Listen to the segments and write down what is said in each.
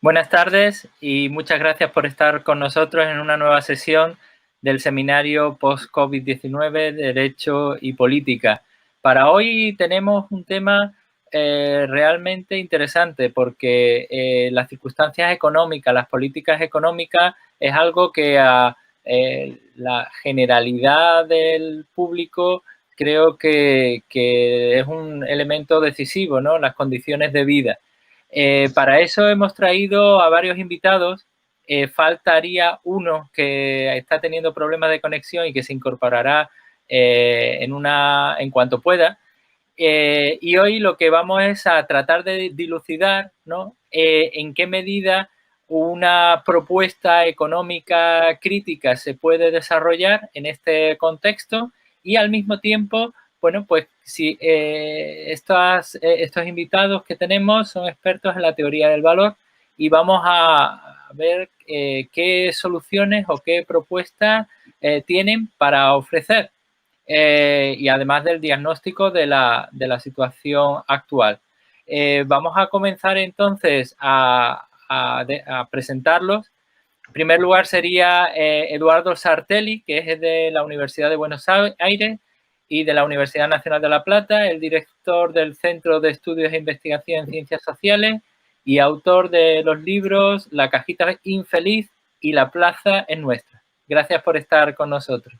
Buenas tardes y muchas gracias por estar con nosotros en una nueva sesión del seminario Post-COVID-19, Derecho y Política. Para hoy tenemos un tema realmente interesante porque las circunstancias económicas, las políticas económicas es algo que a la generalidad del público creo que es un elemento decisivo, ¿no? Las condiciones de vida. Para eso hemos traído a varios invitados. Faltaría uno que está teniendo problemas de conexión y que se incorporará en cuanto pueda. Y hoy lo que vamos es a tratar de dilucidar, ¿no? En qué medida una propuesta económica crítica se puede desarrollar en este contexto y al mismo tiempo, bueno, pues si estos invitados que tenemos son expertos en la teoría del valor y vamos a ver qué soluciones o qué propuestas tienen para ofrecer. Y además del diagnóstico de la situación actual. Vamos a comenzar entonces a presentarlos. En primer lugar sería Eduardo Sartelli, que es de la Universidad de Buenos Aires y de la Universidad Nacional de La Plata, el director del Centro de Estudios e Investigación en Ciencias Sociales y autor de los libros La cajita infeliz y La plaza es nuestra. Gracias por estar con nosotros.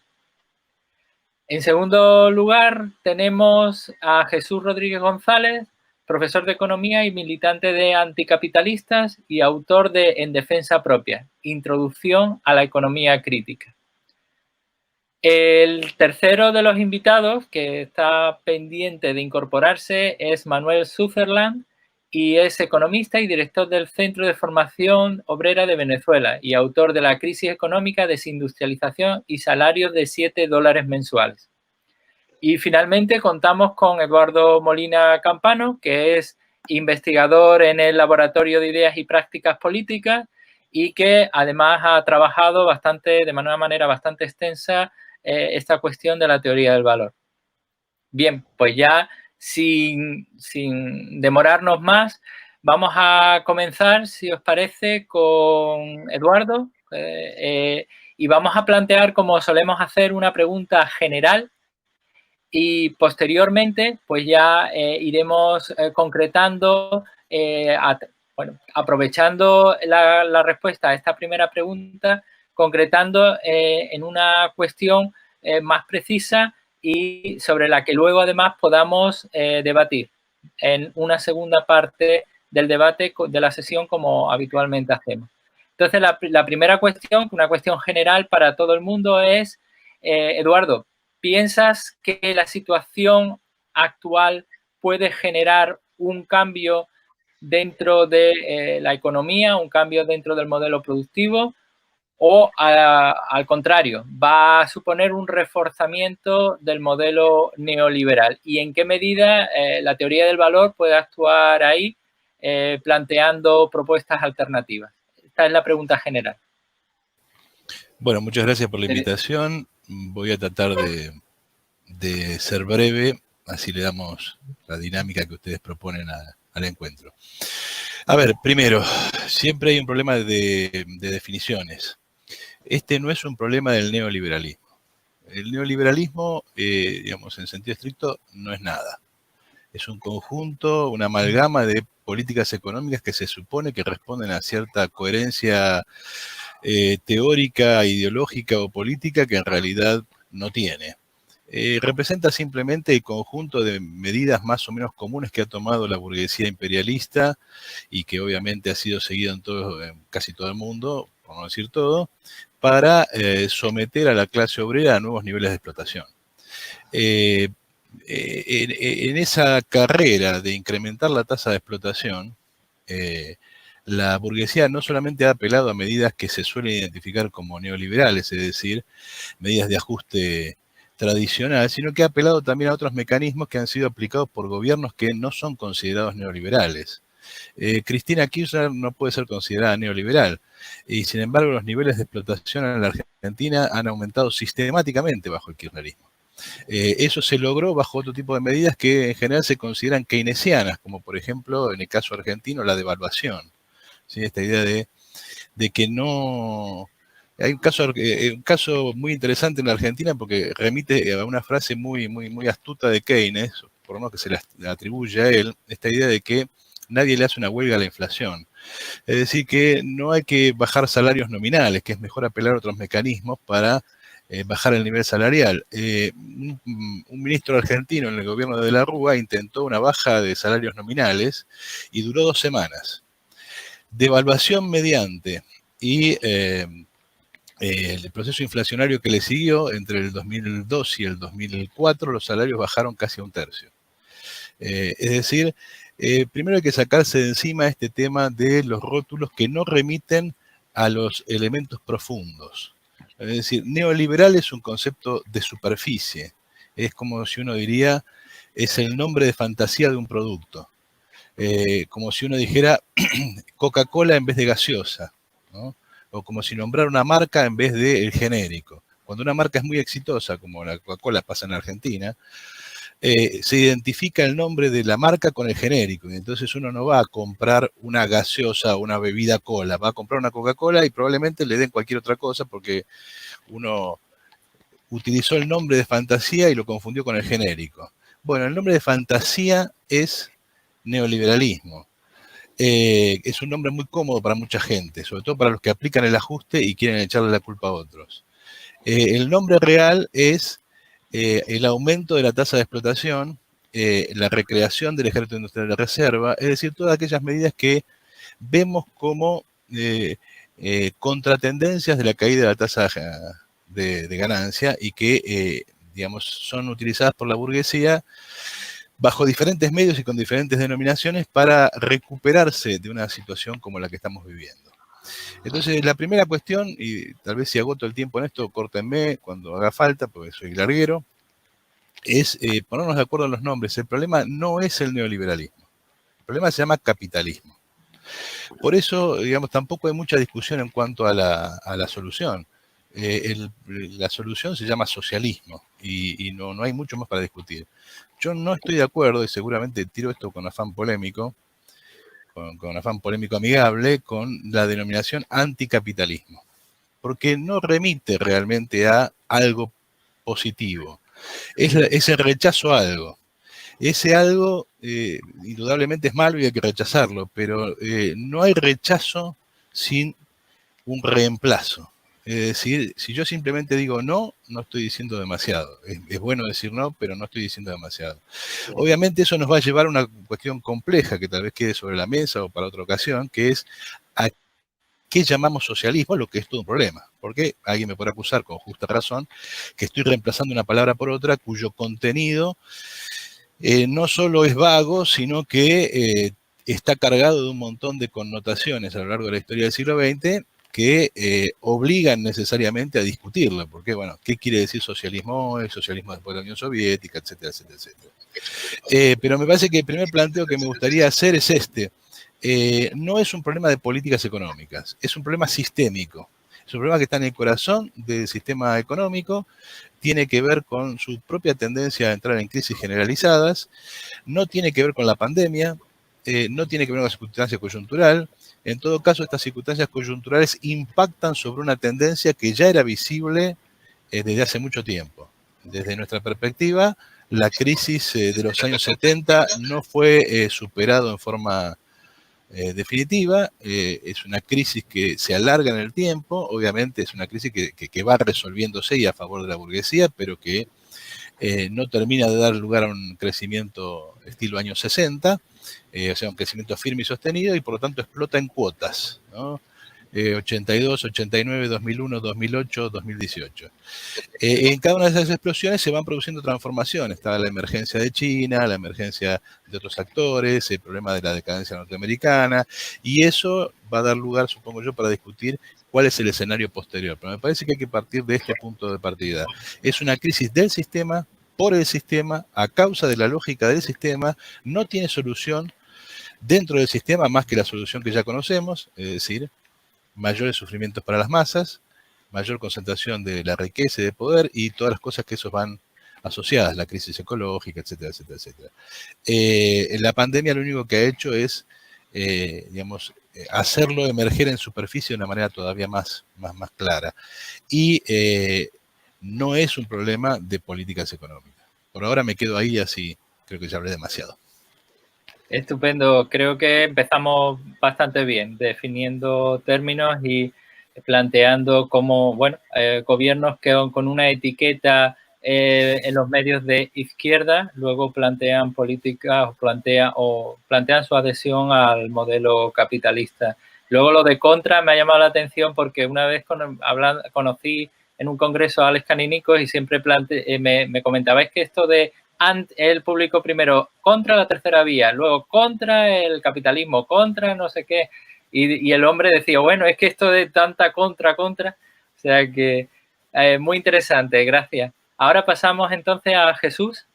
En segundo lugar, tenemos a Jesús Rodríguez González, profesor de Economía y militante de Anticapitalistas y autor de En Defensa Propia, Introducción a la Economía Crítica. El tercero de los invitados que está pendiente de incorporarse es Manuel Sutherland y es economista y director del Centro de Formación Obrera de Venezuela y autor de La crisis económica, desindustrialización y salarios de $7 mensuales. Y finalmente contamos con Eduardo Molina Campano, que es investigador en el Laboratorio de Ideas y Prácticas Políticas y que además ha trabajado de una manera bastante extensa esta cuestión de la teoría del valor. Bien, pues ya sin demorarnos más, vamos a comenzar, si os parece, con Eduardo y vamos a plantear, como solemos hacer, una pregunta general y posteriormente pues ya iremos concretando, aprovechando la respuesta a esta primera pregunta, concretando en una cuestión más precisa y sobre la que luego además podamos debatir en una segunda parte del debate de la sesión como habitualmente hacemos. Entonces la primera cuestión, una cuestión general para todo el mundo es, Eduardo, ¿piensas que la situación actual puede generar un cambio dentro de la economía, un cambio dentro del modelo productivo o al contrario, va a suponer un reforzamiento del modelo neoliberal? ¿Y en qué medida la teoría del valor puede actuar ahí planteando propuestas alternativas? Esta es la pregunta general. Bueno, muchas gracias por la invitación. Voy a tratar de ser breve, así le damos la dinámica que ustedes proponen al encuentro. A ver, primero, siempre hay un problema de definiciones. Este no es un problema del neoliberalismo. El neoliberalismo, digamos, en sentido estricto, no es nada. Es un conjunto, una amalgama de políticas económicas que se supone que responden a cierta coherencia teórica, ideológica o política que en realidad no tiene. Representa simplemente el conjunto de medidas más o menos comunes que ha tomado la burguesía imperialista y que obviamente ha sido seguido en casi todo el mundo, por no decir todo, para someter a la clase obrera a nuevos niveles de explotación. En esa carrera de incrementar la tasa de explotación, la burguesía no solamente ha apelado a medidas que se suelen identificar como neoliberales, es decir, medidas de ajuste tradicional, sino que ha apelado también a otros mecanismos que han sido aplicados por gobiernos que no son considerados neoliberales. Cristina Kirchner no puede ser considerada neoliberal y sin embargo los niveles de explotación en la Argentina han aumentado sistemáticamente bajo el kirchnerismo. Eso se logró bajo otro tipo de medidas que en general se consideran keynesianas, como por ejemplo en el caso argentino la devaluación. ¿sí? Esta idea de que no... Hay un caso muy interesante en la Argentina porque remite a una frase muy astuta de Keynes, por lo menos que se le atribuye a él, esta idea de que nadie le hace una huelga a la inflación. Es decir, que no hay que bajar salarios nominales, que es mejor apelar a otros mecanismos para bajar el nivel salarial. Un ministro argentino en el gobierno de la Rúa intentó una baja de salarios nominales y duró 2 semanas. Devaluación mediante y el proceso inflacionario que le siguió entre el 2002 y el 2004, los salarios bajaron casi a 1/3. Es decir, primero hay que sacarse de encima este tema de los rótulos que no remiten a los elementos profundos. Es decir, neoliberal es un concepto de superficie. Es como si uno diría, es el nombre de fantasía de un producto. Como si uno dijera Coca-Cola en vez de gaseosa, ¿no? O como si nombrara una marca en vez del genérico. Cuando una marca es muy exitosa, como la Coca-Cola pasa en Argentina, se identifica el nombre de la marca con el genérico. Y entonces uno no va a comprar una gaseosa o una bebida cola, va a comprar una Coca-Cola y probablemente le den cualquier otra cosa porque uno utilizó el nombre de fantasía y lo confundió con el genérico. Bueno, el nombre de fantasía es neoliberalismo. Es un nombre muy cómodo para mucha gente, sobre todo para los que aplican el ajuste y quieren echarle la culpa a otros. El nombre real es el aumento de la tasa de explotación, la recreación del ejército industrial de reserva, es decir, todas aquellas medidas que vemos como contratendencias de la caída de la tasa de ganancia y que, digamos, son utilizadas por la burguesía bajo diferentes medios y con diferentes denominaciones para recuperarse de una situación como la que estamos viviendo. Entonces, la primera cuestión, y tal vez si agoto el tiempo en esto, córtenme cuando haga falta, porque soy larguero, es ponernos de acuerdo en los nombres. El problema no es el neoliberalismo. El problema se llama capitalismo. Por eso, digamos, tampoco hay mucha discusión en cuanto a la solución. La solución se llama socialismo y no hay mucho más para discutir. Yo no estoy de acuerdo, y seguramente tiro esto con afán polémico, con afán polémico amigable, con la denominación anticapitalismo, porque no remite realmente a algo positivo. Es el rechazo a algo. Ese algo indudablemente es malo y hay que rechazarlo, pero no hay rechazo sin un reemplazo. Es decir, si yo simplemente digo no, no estoy diciendo demasiado. Es bueno decir no, pero no estoy diciendo demasiado. Obviamente eso nos va a llevar a una cuestión compleja que tal vez quede sobre la mesa o para otra ocasión, que es a qué llamamos socialismo, lo que es todo un problema. Porque alguien me puede acusar con justa razón que estoy reemplazando una palabra por otra cuyo contenido no solo es vago, sino que está cargado de un montón de connotaciones a lo largo de la historia del siglo XX que obligan necesariamente a discutirlo, porque, bueno, ¿qué quiere decir socialismo hoy, socialismo después de la Unión Soviética, etcétera, etcétera, etcétera? Pero me parece que el primer planteo que me gustaría hacer es este. No es un problema de políticas económicas, es un problema sistémico. Es un problema que está en el corazón del sistema económico, tiene que ver con su propia tendencia a entrar en crisis generalizadas, no tiene que ver con la pandemia, no tiene que ver con la circunstancia coyuntural. En todo caso, estas circunstancias coyunturales impactan sobre una tendencia que ya era visible desde hace mucho tiempo. Desde nuestra perspectiva, la crisis de los años 70 no fue superado en forma definitiva, es una crisis que se alarga en el tiempo, obviamente es una crisis que va resolviéndose y a favor de la burguesía, pero que no termina de dar lugar a un crecimiento estilo años 60, o sea, un crecimiento firme y sostenido, y por lo tanto explota en cuotas, ¿no? 82, 89, 2001, 2008, 2018. En cada una de esas explosiones se van produciendo transformaciones. Está la emergencia de China, la emergencia de otros actores, el problema de la decadencia norteamericana, y eso va a dar lugar, supongo yo, para discutir cuál es el escenario posterior. Pero me parece que hay que partir de este punto de partida. Es una crisis del sistema, por el sistema, a causa de la lógica del sistema, no tiene solución dentro del sistema más que la solución que ya conocemos, es decir, mayores sufrimientos para las masas, mayor concentración de la riqueza y de poder y todas las cosas que esos van asociadas, la crisis ecológica, etcétera, etcétera, etcétera. La pandemia lo único que ha hecho es, digamos, hacerlo emerger en superficie de una manera todavía más clara. Y no es un problema de políticas económicas. Por ahora me quedo ahí, así creo que ya hablé demasiado. Estupendo. Creo que empezamos bastante bien, definiendo términos y planteando cómo, bueno, gobiernos que con una etiqueta en los medios de izquierda luego plantean políticas o plantean su adhesión al modelo capitalista. Luego lo de contra me ha llamado la atención porque una vez conocí en un congreso a Alex Caninicos y siempre me comentabais que esto de él publicó primero contra la tercera vía, luego contra el capitalismo, contra no sé qué, y el hombre decía, bueno, es que esto de tanta contra, o sea que muy interesante, gracias. Ahora pasamos entonces a Jesús.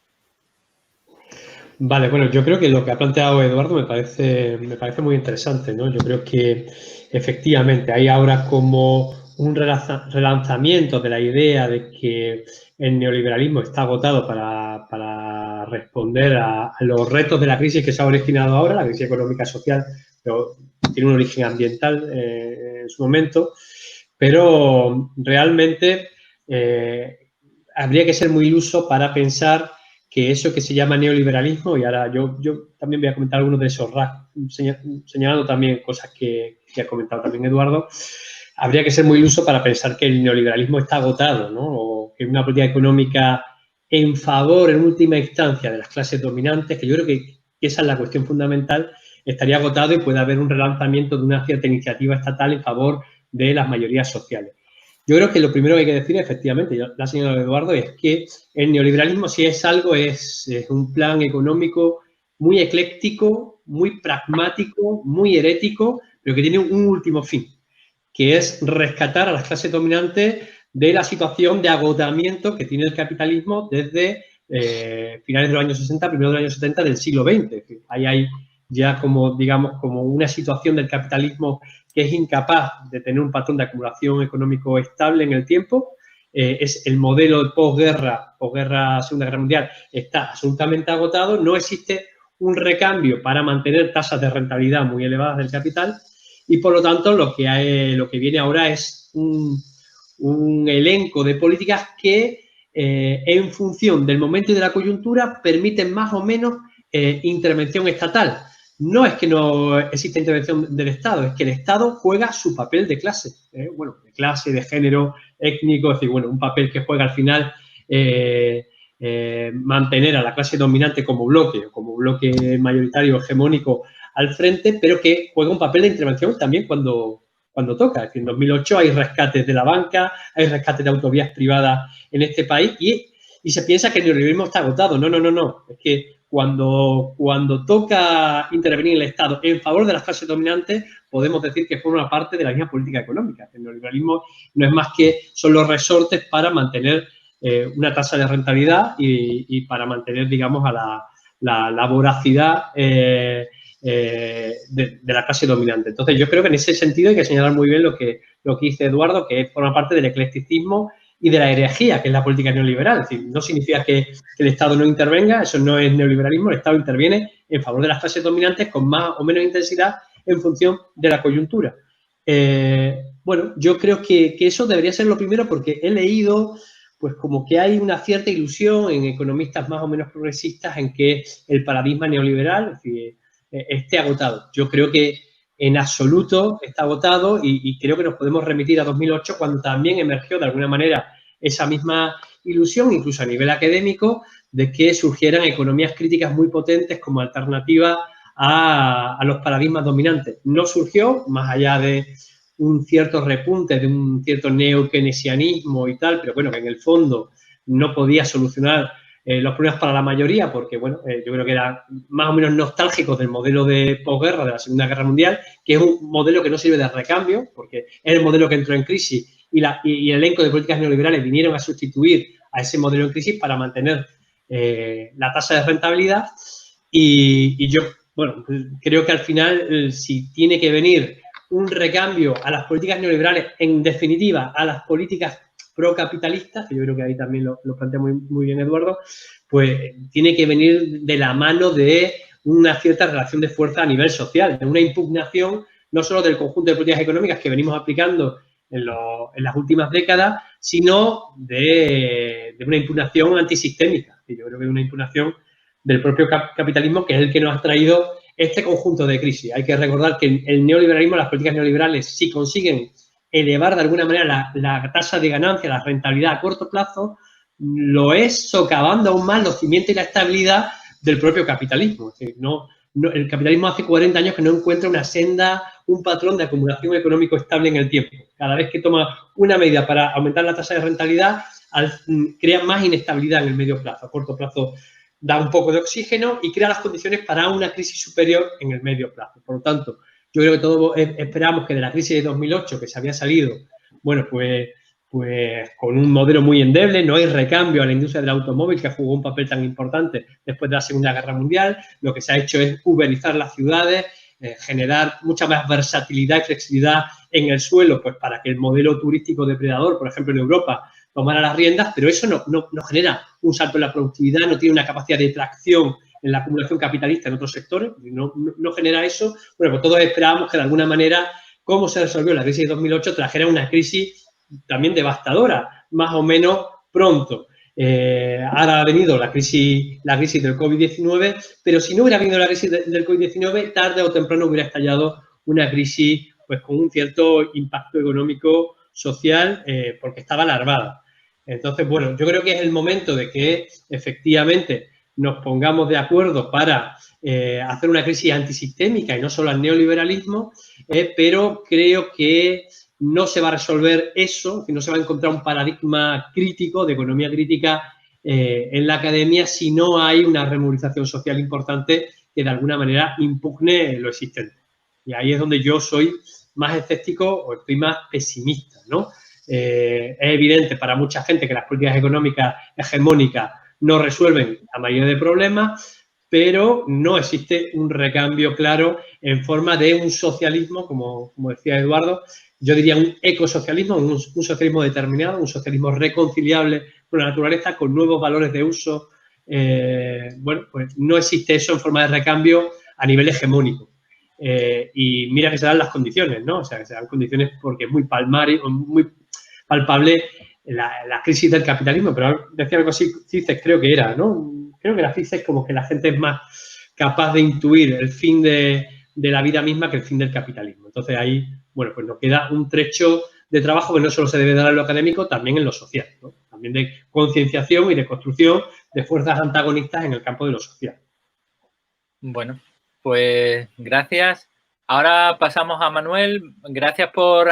Vale, bueno, yo creo que lo que ha planteado Eduardo me parece muy interesante, ¿no? Yo creo que efectivamente hay ahora como un relanzamiento de la idea de que el neoliberalismo está agotado para responder a los retos de la crisis que se ha originado ahora, la crisis económica y social, pero tiene un origen ambiental en su momento, pero realmente habría que ser muy iluso para pensar que eso que se llama neoliberalismo, y ahora yo también voy a comentar algunos de esos señalando también cosas que ha comentado también Eduardo, habría que ser muy iluso para pensar que el neoliberalismo está agotado, ¿no? O que una política económica en favor, en última instancia, de las clases dominantes, que yo creo que esa es la cuestión fundamental, estaría agotado y puede haber un relanzamiento de una cierta iniciativa estatal en favor de las mayorías sociales. Yo creo que lo primero que hay que decir, efectivamente, ya lo ha señalado Eduardo, es que el neoliberalismo, si es algo, es un plan económico muy ecléctico, muy pragmático, muy herético, pero que tiene un último fin, que es rescatar a las clases dominantes de la situación de agotamiento que tiene el capitalismo desde finales de los años 60, primeros de los años 70 del siglo XX. Ahí hay ya como, digamos, como una situación del capitalismo que es incapaz de tener un patrón de acumulación económico estable en el tiempo. Es el modelo de posguerra, Segunda Guerra Mundial, está absolutamente agotado. No existe un recambio para mantener tasas de rentabilidad muy elevadas del capital y, por lo tanto, lo que viene ahora es un elenco de políticas que, en función del momento y de la coyuntura, permiten más o menos intervención estatal. No es que no exista intervención del Estado, es que el Estado juega su papel de clase, bueno, de clase, de género, étnico, es decir, bueno, un papel que juega al final mantener a la clase dominante como bloque mayoritario hegemónico al frente, pero que juega un papel de intervención también cuando toca. Es decir, en 2008 hay rescates de la banca, hay rescates de autovías privadas en este país y se piensa que el neoliberalismo está agotado. No. Es que cuando toca intervenir el Estado en favor de las clases dominantes, podemos decir que forma parte de la misma política económica. El neoliberalismo no es más que son los resortes para mantener una tasa de rentabilidad y para mantener, digamos, a la voracidad de la clase dominante. Entonces, yo creo que en ese sentido hay que señalar muy bien lo que dice Eduardo, que forma parte del eclecticismo y de la herejía, que es la política neoliberal. Es decir, no significa que el Estado no intervenga, eso no es neoliberalismo, el Estado interviene en favor de las clases dominantes con más o menos intensidad en función de la coyuntura. Bueno, yo creo que eso debería ser lo primero porque he leído, pues como que hay una cierta ilusión en economistas más o menos progresistas en que el paradigma neoliberal, es decir, esté agotado. Yo creo que en absoluto está agotado y creo que nos podemos remitir a 2008 cuando también emergió de alguna manera esa misma ilusión, incluso a nivel académico, de que surgieran economías críticas muy potentes como alternativa a los paradigmas dominantes. No surgió, más allá de un cierto repunte, de un cierto neokeynesianismo y tal, pero bueno, que en el fondo no podía solucionar los problemas para la mayoría, porque, bueno, yo creo que era más o menos nostálgico del modelo de posguerra de la Segunda Guerra Mundial, que es un modelo que no sirve de recambio, porque es el modelo que entró en crisis y el elenco de políticas neoliberales vinieron a sustituir a ese modelo en crisis para mantener la tasa de rentabilidad. Y yo, bueno, creo que al final, si tiene que venir un recambio a las políticas neoliberales, en definitiva, a las políticas procapitalistas, que yo creo que ahí también lo plantea muy bien Eduardo, pues tiene que venir de la mano de una cierta relación de fuerza a nivel social, de una impugnación no solo del conjunto de políticas económicas que venimos aplicando en las últimas décadas, sino de una impugnación antisistémica. Y yo creo que es una impugnación del propio capitalismo, que es el que nos ha traído este conjunto de crisis. Hay que recordar que el neoliberalismo, las políticas neoliberales, si consiguen elevar de alguna manera la tasa de ganancia, la rentabilidad a corto plazo, lo es socavando aún más los cimientos y la estabilidad del propio capitalismo. Es decir, el capitalismo hace 40 años que no encuentra una senda, un patrón de acumulación económico estable en el tiempo. Cada vez que toma una medida para aumentar la tasa de rentabilidad, crea más inestabilidad en el medio plazo. A corto plazo da un poco de oxígeno y crea las condiciones para una crisis superior en el medio plazo. Por lo tanto, yo creo que todos esperamos que de la crisis de 2008, que se había salido, bueno, pues con un modelo muy endeble, no hay recambio a la industria del automóvil, que jugó un papel tan importante después de la Segunda Guerra Mundial. Lo que se ha hecho es uberizar las ciudades, generar mucha más versatilidad y flexibilidad en el suelo, pues para que el modelo turístico depredador, por ejemplo, en Europa, tomara las riendas, pero eso no genera un salto en la productividad, no tiene una capacidad de tracción en la acumulación capitalista en otros sectores, no genera eso. Bueno, pues todos esperábamos que de alguna manera, como se resolvió la crisis de 2008, trajera una crisis también devastadora, más o menos pronto. Ahora ha venido la crisis del COVID-19, pero si no hubiera venido la crisis del COVID-19, tarde o temprano hubiera estallado una crisis pues con un cierto impacto económico, social, porque estaba alarmada. Entonces, bueno, yo creo que es el momento de que efectivamente nos pongamos de acuerdo para hacer una crisis antisistémica y no solo al neoliberalismo, pero creo que no se va a resolver eso, que no se va a encontrar un paradigma crítico, de economía crítica en la academia, si no hay una removilización social importante que de alguna manera impugne lo existente. Y ahí es donde yo soy más escéptico o estoy más pesimista, ¿no? Es evidente para mucha gente que las políticas económicas hegemónicas no resuelven la mayoría de problemas, pero no existe un recambio claro en forma de un socialismo, como decía Eduardo, yo diría un ecosocialismo, un socialismo determinado, un socialismo reconciliable con la naturaleza, con nuevos valores de uso. Bueno, pues no existe eso en forma de recambio a nivel hegemónico. Y mira que se dan las condiciones, ¿no? O sea, que se dan condiciones porque es muy palpable la crisis del capitalismo, pero decía algo así, Cices creo que era, ¿no? Creo que la Cices como que la gente es más capaz de intuir el fin de la vida misma que el fin del capitalismo. Entonces ahí, bueno, pues nos queda un trecho de trabajo que no solo se debe dar en lo académico, también en lo social, ¿no? También de concienciación y de construcción de fuerzas antagonistas en el campo de lo social. Bueno, pues gracias. Ahora pasamos a Manuel. Gracias por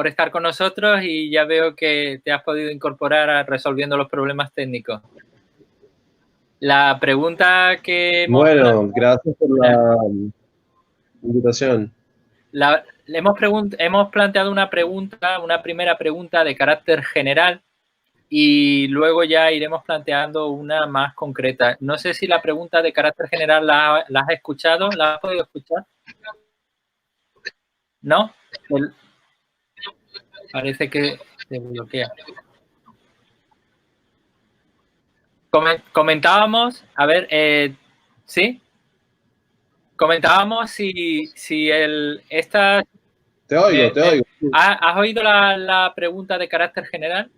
estar con nosotros y ya veo que te has podido incorporar a resolviendo los problemas técnicos. La pregunta que... Bueno, gracias por la invitación. Hemos planteado una primera pregunta de carácter general y luego ya iremos planteando una más concreta. No sé si la pregunta de carácter general la has escuchado, ¿la has podido escuchar? ¿No? Parece que se bloquea. Comentábamos, a ver, ¿sí? Comentábamos si esta... Te oigo, te oigo. ¿Has oído la pregunta de carácter general?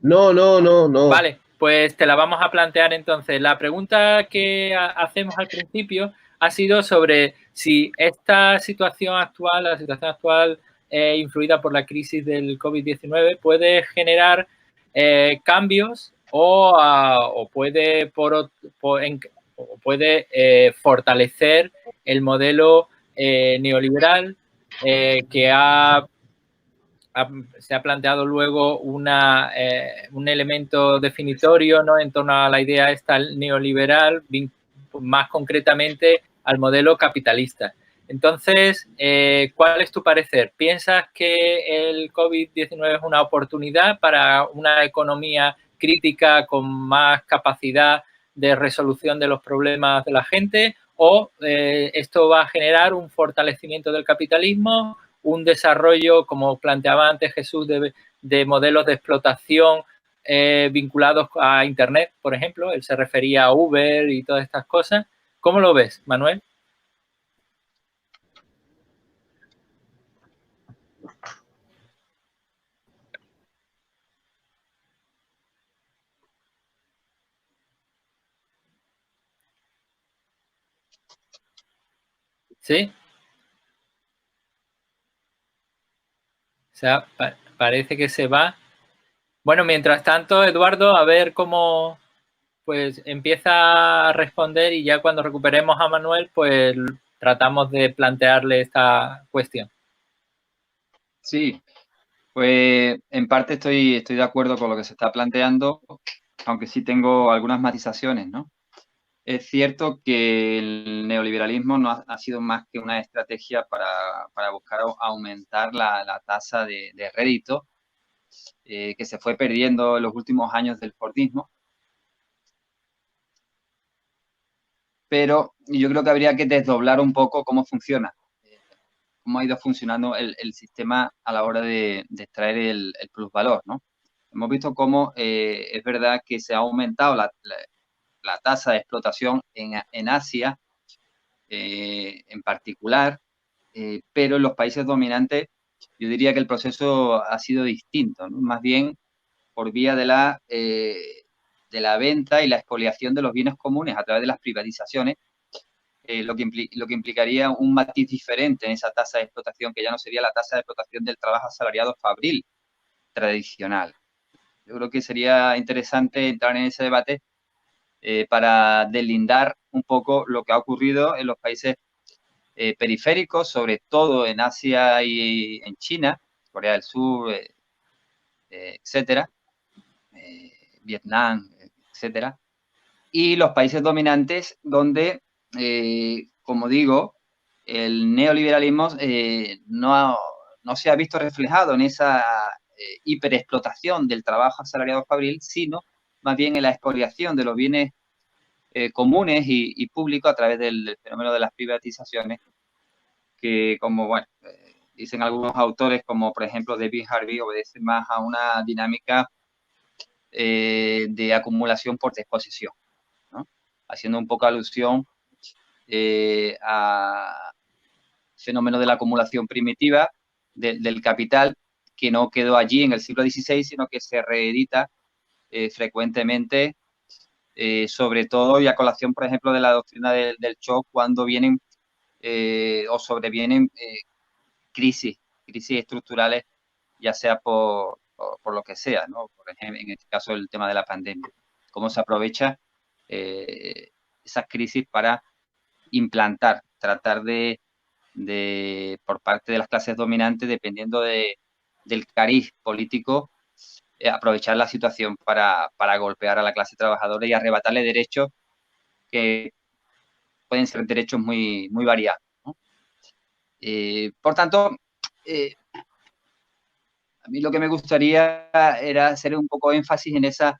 No. Vale, pues te la vamos a plantear entonces. La pregunta que hacemos al principio ha sido sobre si esta situación actual, la situación actual influida por la crisis del COVID-19, puede generar cambios o puede fortalecer el modelo neoliberal que se ha planteado luego un elemento definitorio, ¿no?, en torno a la idea esta neoliberal, más concretamente al modelo capitalista. Entonces, ¿cuál es tu parecer? ¿Piensas que el COVID-19 es una oportunidad para una economía crítica con más capacidad de resolución de los problemas de la gente? ¿O esto va a generar un fortalecimiento del capitalismo, un desarrollo, como planteaba antes Jesús, de modelos de explotación vinculados a Internet, por ejemplo? Él se refería a Uber y todas estas cosas. ¿Cómo lo ves, Manuel? ¿Sí? O sea, parece que se va. Bueno, mientras tanto, Eduardo, a ver cómo pues empieza a responder y ya cuando recuperemos a Manuel, pues tratamos de plantearle esta cuestión. Sí, pues en parte estoy de acuerdo con lo que se está planteando, aunque sí tengo algunas matizaciones, ¿no? Es cierto que el neoliberalismo no ha sido más que una estrategia para buscar aumentar la tasa de rédito que se fue perdiendo en los últimos años del fordismo. Pero yo creo que habría que desdoblar un poco cómo funciona, cómo ha ido funcionando el sistema a la hora de extraer el plusvalor, ¿no? Hemos visto cómo es verdad que se ha aumentado la tasa de explotación en Asia, en particular, pero en los países dominantes yo diría que el proceso ha sido distinto, ¿no? Más bien por vía de la venta y la expoliación de los bienes comunes a través de las privatizaciones, lo que implicaría un matiz diferente en esa tasa de explotación, que ya no sería la tasa de explotación del trabajo asalariado fabril tradicional. Yo creo que sería interesante entrar en ese debate para deslindar un poco lo que ha ocurrido en los países periféricos, sobre todo en Asia y en China, Corea del Sur, etcétera, Vietnam, etcétera, y los países dominantes donde, como digo, el neoliberalismo no se ha visto reflejado en esa hiperexplotación del trabajo asalariado fabril, sino más bien en la expoliación de los bienes comunes y públicos a través del fenómeno de las privatizaciones, que como, bueno, dicen algunos autores, como por ejemplo David Harvey, obedece más a una dinámica de acumulación por disposición, ¿no? Haciendo un poco alusión a fenómeno de la acumulación primitiva del capital, que no quedó allí en el siglo XVI, sino que se reedita frecuentemente, sobre todo y a colación, por ejemplo, de la doctrina del shock, cuando vienen o sobrevienen crisis estructurales, ya sea por lo que sea, ¿no? Por ejemplo, en este caso, el tema de la pandemia. Cómo se aprovecha esas crisis para implantar, tratar de por parte de las clases dominantes, dependiendo del cariz político, aprovechar la situación para golpear a la clase trabajadora y arrebatarle derechos que pueden ser derechos muy, muy variados, ¿no? Por tanto, a mí lo que me gustaría era hacer un poco énfasis en esa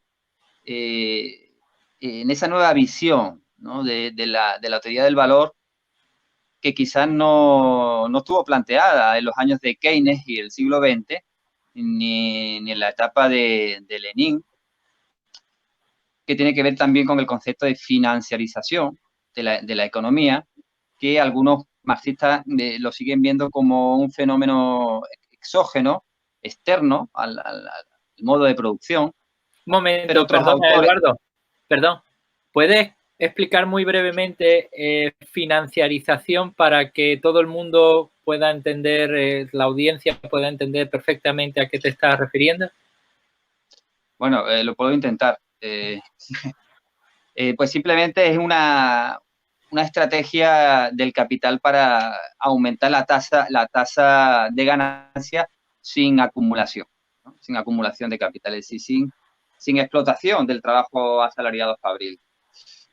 nueva visión, ¿no? de la teoría del valor, que quizás no estuvo planteada en los años de Keynes y el siglo XX, ni en la etapa de Lenin, que tiene que ver también con el concepto de financiarización de la economía, que algunos marxistas lo siguen viendo como un fenómeno exógeno, externo al modo de producción. Un momento, pero otros perdona, autores, Eduardo, perdón. ¿Puedes explicar muy brevemente financiarización para que todo el mundo pueda entender, la audiencia pueda entender perfectamente a qué te estás refiriendo? Bueno, lo puedo intentar. Pues simplemente es una estrategia del capital para aumentar la tasa de ganancia sin acumulación, ¿no? Sin acumulación de capital, es decir, sin explotación del trabajo asalariado fabril.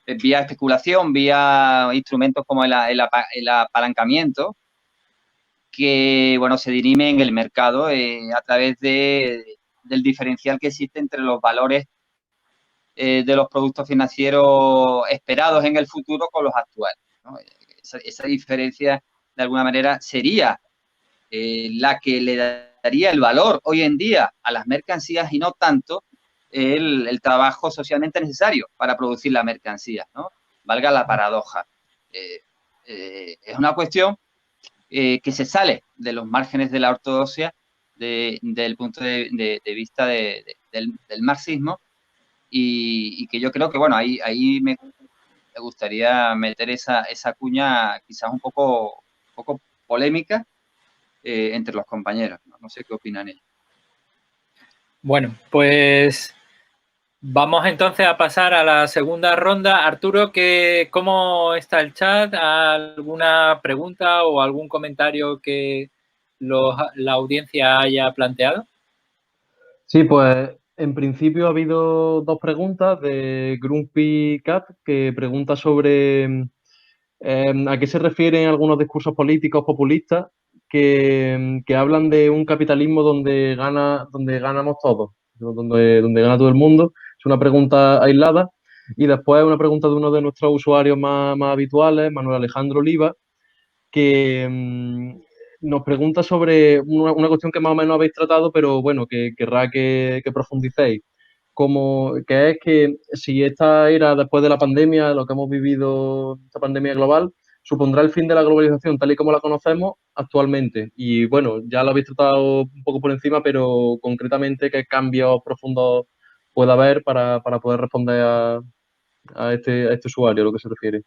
Vía especulación, vía instrumentos como el apalancamiento, que, bueno, se dirime en el mercado a través del diferencial que existe entre los valores de los productos financieros esperados en el futuro con los actuales, ¿no? Esa diferencia, de alguna manera, sería la que le daría el valor hoy en día a las mercancías y no tanto el trabajo socialmente necesario para producir la mercancía, ¿no? Valga la paradoja. Es una cuestión que se sale de los márgenes de la ortodoxia del punto de vista del marxismo, y que yo creo que, bueno, ahí me gustaría meter esa cuña quizás un poco polémica entre los compañeros. No sé qué opinan ellos. Bueno, pues vamos entonces a pasar a la segunda ronda. Arturo, ¿cómo está el chat? ¿Alguna pregunta o algún comentario que la audiencia haya planteado? Sí, pues en principio ha habido dos preguntas de Grumpy Cat que pregunta sobre a qué se refieren algunos discursos políticos populistas que hablan de un capitalismo donde ganamos todos, donde gana todo el mundo. Es una pregunta aislada. Y después una pregunta de uno de nuestros usuarios más habituales, Manuel Alejandro Oliva, que nos pregunta sobre una cuestión que más o menos habéis tratado, pero bueno, que querrá que profundicéis. Que es que si esta era después de la pandemia, lo que hemos vivido, esta pandemia global, supondrá el fin de la globalización tal y como la conocemos actualmente. Y bueno, ya lo habéis tratado un poco por encima, pero concretamente, ¿qué cambios profundos puede haber para poder responder a este usuario a lo que se refiere?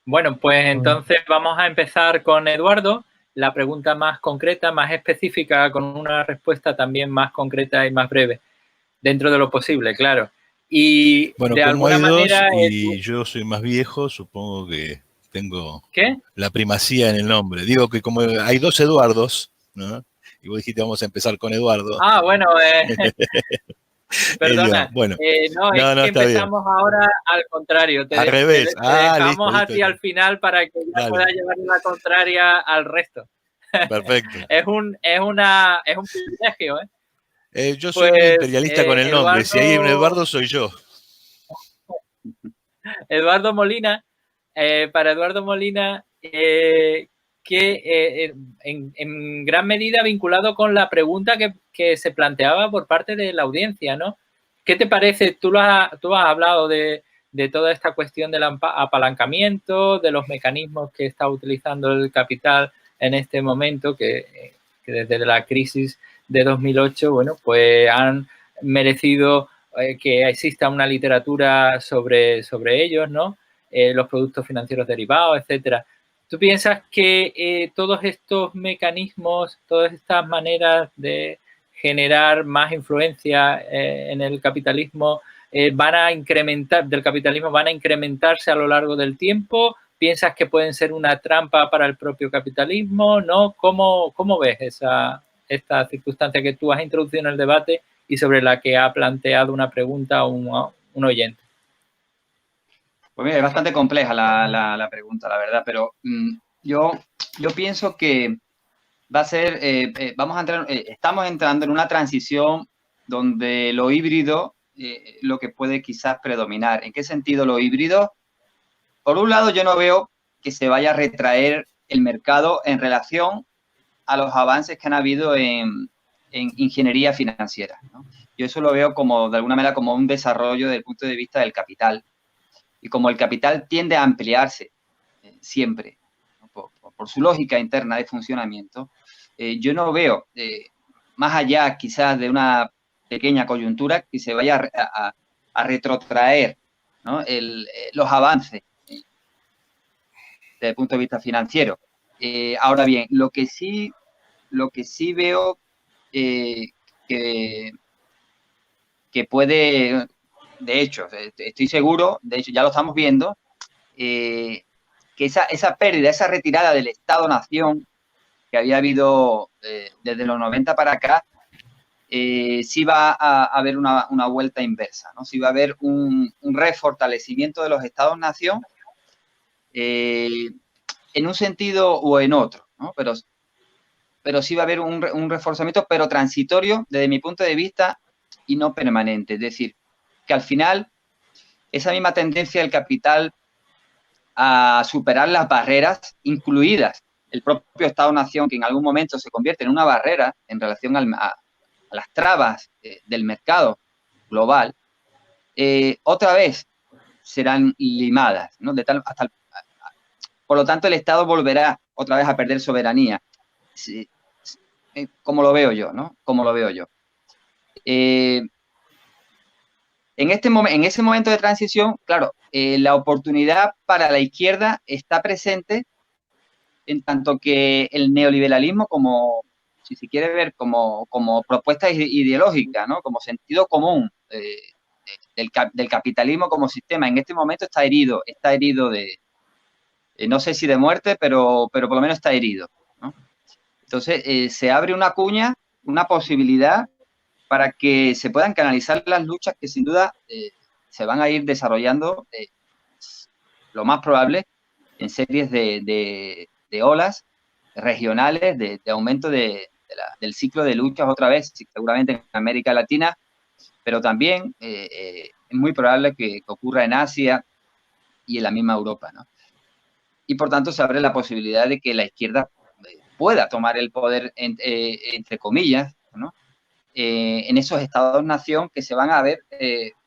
Bueno, pues entonces vamos a empezar con Eduardo. La pregunta más concreta, más específica, con una respuesta también más concreta y más breve, dentro de lo posible, claro. Y bueno, de como alguna hay manera... dos y yo soy más viejo, supongo que tengo ¿Qué? la primacía en el nombre. Digo que como hay dos Eduardos, ¿no? Y vos dijiste vamos a empezar con Eduardo. Ah, bueno, perdona. Bueno, no, es que está empezamos bien. ahora al contrario. Al revés. Te dejamos listo, a ti al final para que ya puedas llevar la contraria al resto. Perfecto. es un privilegio, ¿eh? Yo soy muy imperialista con el nombre. Eduardo, Si hay un Eduardo, soy yo. Eduardo Molina, para Eduardo Molina, que en gran medida vinculado con la pregunta que se planteaba por parte de la audiencia, ¿no? ¿Qué te parece? Tú has hablado de toda esta cuestión del apalancamiento, de los mecanismos que está utilizando el capital en este momento, que desde la crisis de 2008, bueno, pues han merecido que exista una literatura sobre ellos, ¿no? Los productos financieros derivados, etcétera. ¿Tú piensas que todos estos mecanismos, todas estas maneras de generar más influencia en el capitalismo van a incrementarse a lo largo del tiempo? ¿Piensas que pueden ser una trampa para el propio capitalismo? ¿No? ¿Cómo ves esta circunstancia que tú has introducido en el debate y sobre la que ha planteado una pregunta un oyente? Pues mira, es bastante compleja la pregunta, la verdad, pero yo pienso que va a ser, estamos entrando en una transición donde lo híbrido lo que puede quizás predominar. ¿En qué sentido lo híbrido? Por un lado, yo no veo que se vaya a retraer el mercado en relación a los avances que han habido en ingeniería financiera, ¿no? Yo eso lo veo como, de alguna manera, como un desarrollo desde el punto de vista del capital. Y como el capital tiende a ampliarse siempre, ¿no? por su lógica interna de funcionamiento, yo no veo, más allá quizás de una pequeña coyuntura, que se vaya a retrotraer, ¿no? los avances desde el punto de vista financiero. Ahora bien, lo que sí veo que puede, de hecho, estoy seguro, de hecho ya lo estamos viendo, que esa pérdida, esa retirada del Estado-Nación que había habido desde los 90 para acá, sí va a haber una vuelta inversa, ¿no? Sí va a haber un refortalecimiento de los Estados-Nación en un sentido o en otro, ¿no? Pero sí va a haber un reforzamiento, pero transitorio desde mi punto de vista y no permanente. Es decir, que al final esa misma tendencia del capital a superar las barreras, incluidas el propio Estado-Nación, que en algún momento se convierte en una barrera en relación a las trabas del mercado global, otra vez serán limadas, ¿no? Por lo tanto, el Estado volverá otra vez a perder soberanía. Sí, como lo veo yo, ¿no? Como lo veo yo. En ese momento de transición, claro, la oportunidad para la izquierda está presente en tanto que el neoliberalismo, como, si se quiere ver, como propuesta ideológica, ¿no? Como sentido común del capitalismo como sistema, en este momento está herido de, no sé si de muerte, pero por lo menos está herido, ¿no? Entonces, se abre una cuña, una posibilidad para que se puedan canalizar las luchas que sin duda se van a ir desarrollando, lo más probable, en series de olas regionales, de aumento del ciclo de luchas otra vez, seguramente en América Latina, pero también es muy probable que ocurra en Asia y en la misma Europa, ¿no? Y por tanto se abre la posibilidad de que la izquierda pueda tomar el poder, entre comillas, ¿no? En esos estados-nación que se van a ver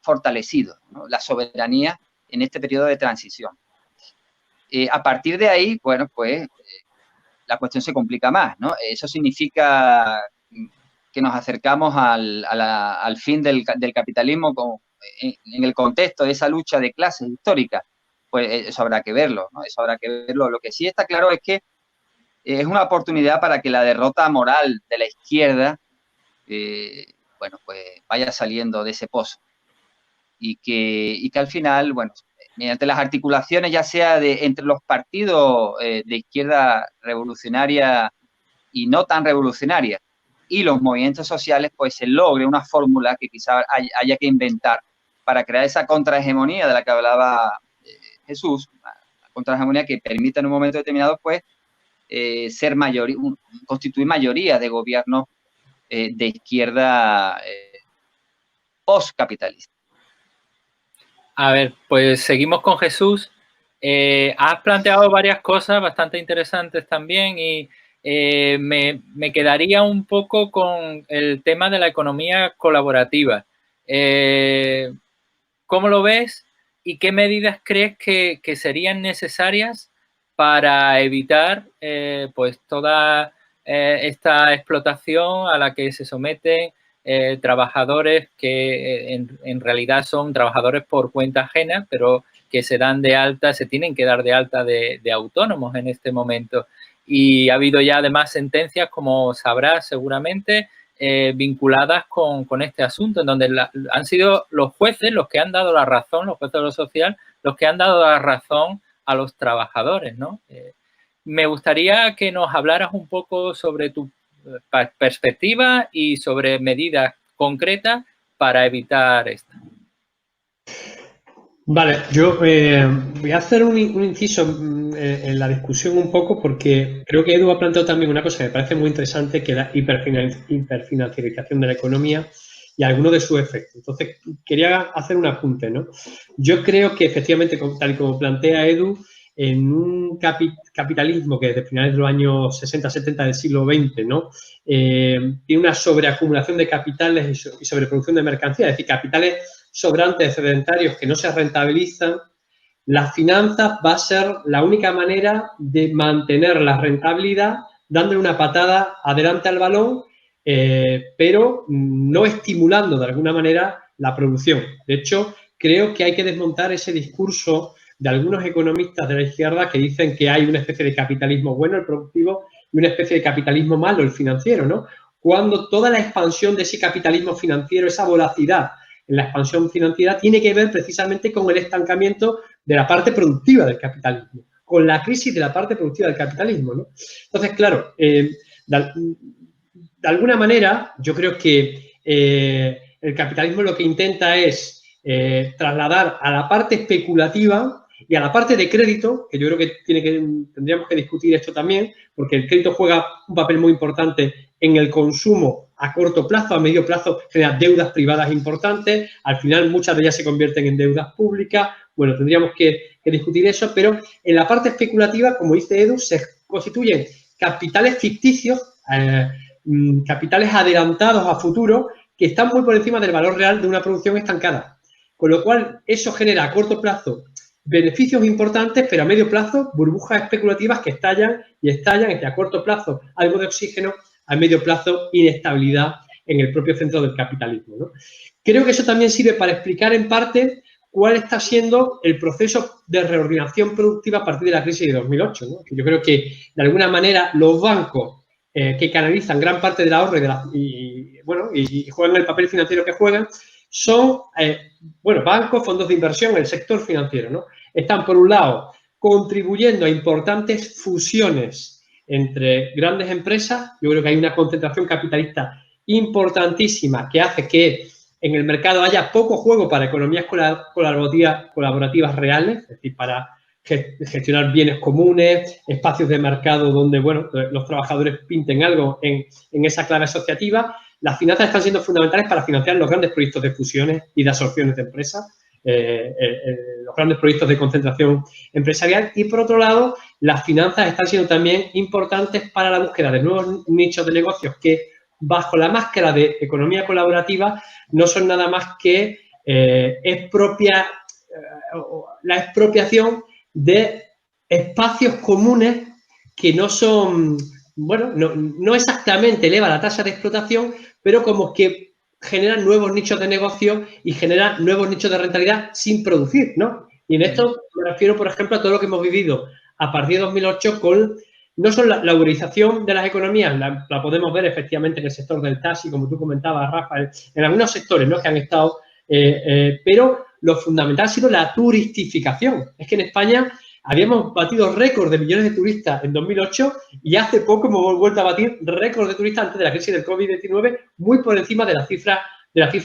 fortalecidos, ¿no? La soberanía en este periodo de transición. A partir de ahí, bueno, pues la cuestión se complica más, ¿no? Eso significa que nos acercamos al fin del capitalismo en el contexto de esa lucha de clases histórica. Pues eso habrá que verlo, ¿no? Eso habrá que verlo. Lo que sí está claro es que es una oportunidad para que la derrota moral de la izquierda, bueno, pues vaya saliendo de ese pozo. Y que al final, bueno, mediante las articulaciones, ya sea entre los partidos de izquierda revolucionaria y no tan revolucionaria, y los movimientos sociales, pues se logre una fórmula que quizá haya que inventar para crear esa contrahegemonía de la que hablaba Jesús, la contrahegemonía que permita en un momento determinado, pues, constituir mayoría de gobiernos de izquierda postcapitalista. A ver, pues seguimos con Jesús. Has planteado varias cosas bastante interesantes también y me quedaría un poco con el tema de la economía colaborativa. ¿Cómo lo ves y qué medidas crees que serían necesarias para evitar pues toda esta explotación a la que se someten trabajadores que en realidad son trabajadores por cuenta ajena, pero que se dan de alta, se tienen que dar de alta de autónomos en este momento? Y ha habido ya además sentencias, como sabrás seguramente, vinculadas con este asunto, en donde han sido los jueces los que han dado la razón, los jueces de lo social, los que han dado la razón a los trabajadores, ¿no? Me gustaría que nos hablaras un poco sobre tu perspectiva y sobre medidas concretas para evitar esto. Vale, yo voy a hacer un inciso en la discusión un poco porque creo que Edu ha planteado también una cosa que me parece muy interesante, que es la hiperfinanciarización de la economía y algunos de sus efectos. Entonces, quería hacer un apunte, ¿no? Yo creo que efectivamente, tal y como plantea Edu, en un capitalismo que desde finales de los años 60-70 del siglo XX, ¿no? Tiene una sobreacumulación de capitales y sobreproducción de mercancías, es decir, capitales sobrantes, excedentarios que no se rentabilizan. Las finanzas va a ser la única manera de mantener la rentabilidad dándole una patada adelante al balón, pero no estimulando de alguna manera la producción. De hecho, creo que hay que desmontar ese discurso de algunos economistas de la izquierda que dicen que hay una especie de capitalismo bueno, el productivo, y una especie de capitalismo malo, el financiero, ¿no? Cuando toda la expansión de ese capitalismo financiero, esa voracidad en la expansión financiera, tiene que ver precisamente con el estancamiento de la parte productiva del capitalismo, con la crisis de la parte productiva del capitalismo, ¿no? Entonces, claro, de alguna manera, yo creo que el capitalismo lo que intenta es trasladar a la parte especulativa y a la parte de crédito, que yo creo que tendríamos que discutir esto también, porque el crédito juega un papel muy importante en el consumo a corto plazo, a medio plazo genera deudas privadas importantes, al final muchas de ellas se convierten en deudas públicas. Bueno, tendríamos que discutir eso, pero en la parte especulativa, como dice Edu, se constituyen capitales ficticios, capitales adelantados a futuro, que están muy por encima del valor real de una producción estancada. Con lo cual, eso genera a corto plazo beneficios importantes, pero a medio plazo burbujas especulativas que estallan y estallan, es que a corto plazo algo de oxígeno, a medio plazo inestabilidad en el propio centro del capitalismo, ¿no? creo que eso también sirve para explicar en parte cuál está siendo el proceso de reordenación productiva a partir de la crisis de 2008, ¿no? Yo creo que, de alguna manera, los bancos que canalizan gran parte del ahorro y juegan el papel financiero que juegan, son, bancos, fondos de inversión, el sector financiero, ¿no? Están, por un lado, contribuyendo a importantes fusiones entre grandes empresas. Yo creo que hay una concentración capitalista importantísima que hace que en el mercado haya poco juego para economías colaborativas reales, es decir, para gestionar bienes comunes, espacios de mercado donde, los trabajadores pinten algo en esa clave asociativa. Las finanzas están siendo fundamentales para financiar los grandes proyectos de fusiones y de absorciones de empresas, los grandes proyectos de concentración empresarial. Y, por otro lado, las finanzas están siendo también importantes para la búsqueda de nuevos nichos de negocios que, bajo la máscara de economía colaborativa, no son nada más que la expropiación de espacios comunes que no son, no exactamente eleva la tasa de explotación, pero como que generan nuevos nichos de negocio y generan nuevos nichos de rentabilidad sin producir, ¿no? Y en esto me refiero, por ejemplo, a todo lo que hemos vivido a partir de 2008 con, no solo la uberización de las economías, la podemos ver efectivamente en el sector del taxi, como tú comentabas, Rafa, en algunos sectores, ¿no?, que han estado, pero lo fundamental ha sido la turistificación. Es que en España habíamos batido récord de millones de turistas en 2008 y hace poco hemos vuelto a batir récord de turistas antes de la crisis del COVID-19, muy por encima de las cifras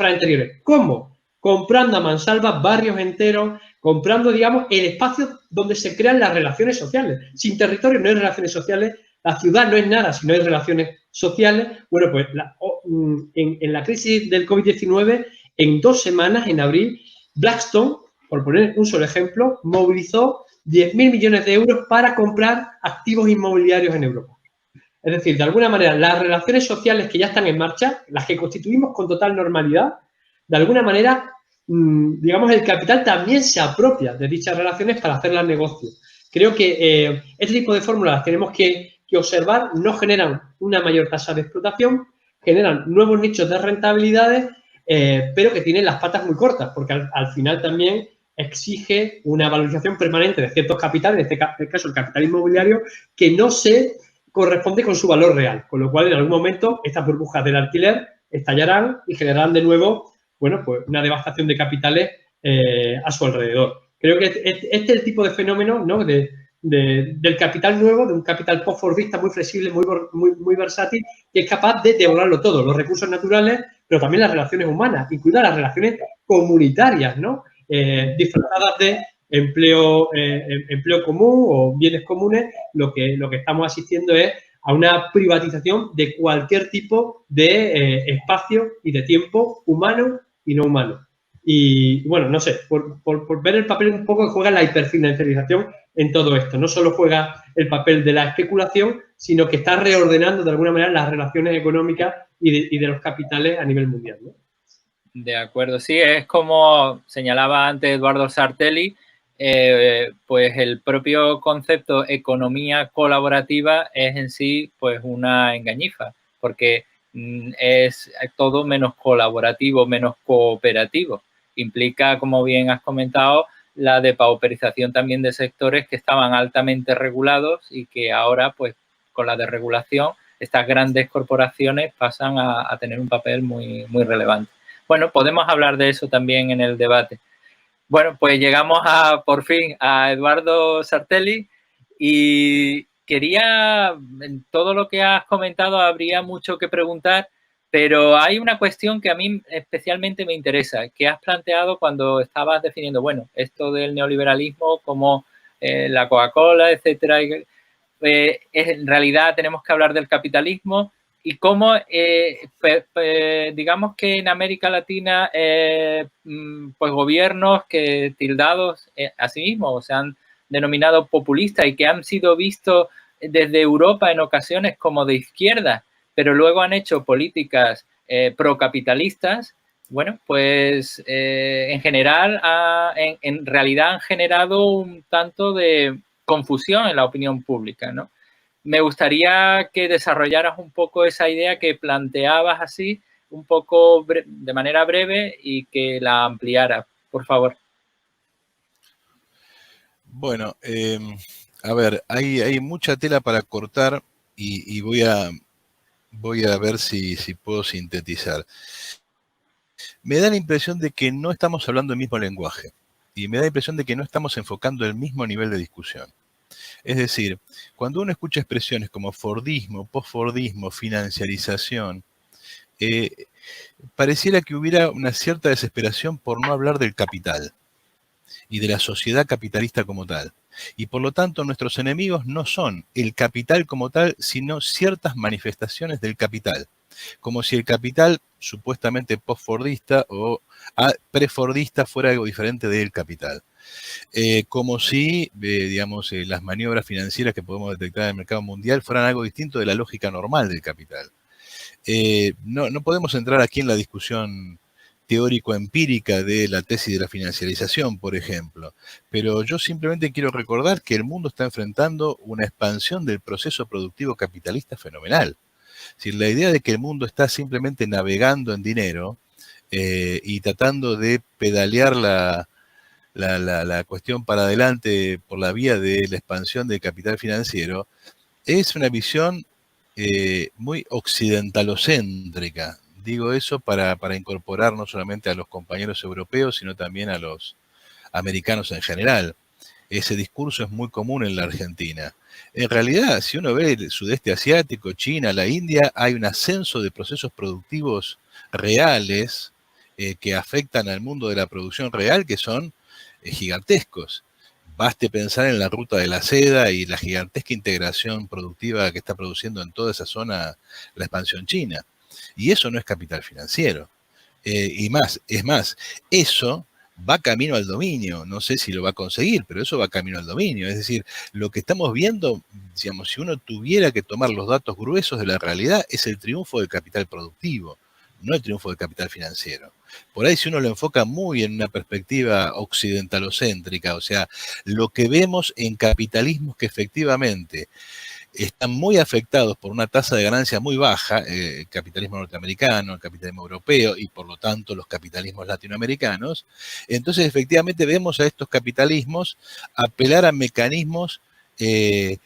anteriores. ¿Cómo? Comprando a mansalva barrios enteros, comprando, digamos, el espacio donde se crean las relaciones sociales. Sin territorio no hay relaciones sociales, la ciudad no es nada si no hay relaciones sociales. Bueno, pues en la crisis del COVID-19, en 2 semanas, en abril, Blackstone, por poner un solo ejemplo, movilizó 10.000 millones de euros para comprar activos inmobiliarios en Europa. Es decir, de alguna manera, las relaciones sociales que ya están en marcha, las que constituimos con total normalidad, de alguna manera, digamos, el capital también se apropia de dichas relaciones para hacerlas negocio. Creo que este tipo de fórmulas las tenemos que observar, no generan una mayor tasa de explotación, generan nuevos nichos de rentabilidades, pero que tienen las patas muy cortas, porque al final también exige una valorización permanente de ciertos capitales, en este caso el capital inmobiliario, que no se corresponde con su valor real, con lo cual en algún momento estas burbujas del alquiler estallarán y generarán de nuevo, pues una devastación de capitales a su alrededor. Creo que este es el tipo de fenómeno, ¿no?, del capital nuevo, de un capital post-fordista muy flexible, muy versátil, que es capaz de devorarlo todo, los recursos naturales, pero también las relaciones humanas, incluidas las relaciones comunitarias, ¿no?, disfrazadas de empleo común o bienes comunes. Lo que estamos asistiendo es a una privatización de cualquier tipo de espacio y de tiempo humano y no humano. Y, bueno, no sé, por ver el papel un poco que juega la hiperfinanciarización en todo esto. No solo juega el papel de la especulación, sino que está reordenando de alguna manera las relaciones económicas y de los capitales a nivel mundial, ¿no? De acuerdo, sí, es como señalaba antes Eduardo Sartelli, pues el propio concepto economía colaborativa es en sí pues una engañifa, porque es todo menos colaborativo, menos cooperativo. Implica, como bien has comentado, la depauperización también de sectores que estaban altamente regulados y que ahora, pues con la desregulación, estas grandes corporaciones pasan a tener un papel muy, muy relevante. Bueno, podemos hablar de eso también en el debate. Bueno, pues llegamos por fin a Eduardo Sartelli y quería, en todo lo que has comentado habría mucho que preguntar, pero hay una cuestión que a mí especialmente me interesa, que has planteado cuando estabas definiendo, bueno, esto del neoliberalismo como la Coca-Cola, etcétera. En realidad tenemos que hablar del capitalismo. Y cómo, digamos que en América Latina, pues gobiernos que tildados a sí mismos se han denominado populistas y que han sido vistos desde Europa en ocasiones como de izquierda, pero luego han hecho políticas procapitalistas, bueno, pues en general, en realidad han generado un tanto de confusión en la opinión pública, ¿no? Me gustaría que desarrollaras un poco esa idea que planteabas así un poco de manera breve y que la ampliara, por favor. Bueno, a ver, hay mucha tela para cortar y voy a ver si puedo sintetizar. Me da la impresión de que no estamos hablando el mismo lenguaje y me da la impresión de que no estamos enfocando el mismo nivel de discusión. Es decir, cuando uno escucha expresiones como Fordismo, postfordismo, financiarización, pareciera que hubiera una cierta desesperación por no hablar del capital y de la sociedad capitalista como tal. Y por lo tanto, nuestros enemigos no son el capital como tal, sino ciertas manifestaciones del capital. Como si el capital supuestamente postfordista o prefordista fuera algo diferente del capital. Como si, digamos, las maniobras financieras que podemos detectar en el mercado mundial fueran algo distinto de la lógica normal del capital. No podemos entrar aquí en la discusión teórico-empírica de la tesis de la financiarización, por ejemplo, pero yo simplemente quiero recordar que el mundo está enfrentando una expansión del proceso productivo capitalista fenomenal. Es decir, la idea de que el mundo está simplemente navegando en dinero y tratando de pedalear la cuestión para adelante por la vía de la expansión del capital financiero es una visión muy occidentalocéntrica. Digo eso para incorporar no solamente a los compañeros europeos, sino también a los americanos en general. Ese discurso es muy común en la Argentina. En realidad, si uno ve el sudeste asiático, China, la India, hay un ascenso de procesos productivos reales que afectan al mundo de la producción real, que son gigantescos. Baste pensar en la ruta de la seda y la gigantesca integración productiva que está produciendo en toda esa zona la expansión china. Y eso no es capital financiero. Es más, eso va camino al dominio. No sé si lo va a conseguir, pero eso va camino al dominio. Es decir, lo que estamos viendo, digamos, si uno tuviera que tomar los datos gruesos de la realidad, es el triunfo del capital productivo, no el triunfo del capital financiero. Por ahí si uno lo enfoca muy en una perspectiva occidentalocéntrica, o sea, lo que vemos en capitalismos que efectivamente están muy afectados por una tasa de ganancia muy baja, el capitalismo norteamericano, el capitalismo europeo y por lo tanto los capitalismos latinoamericanos, entonces efectivamente vemos a estos capitalismos apelar a mecanismos del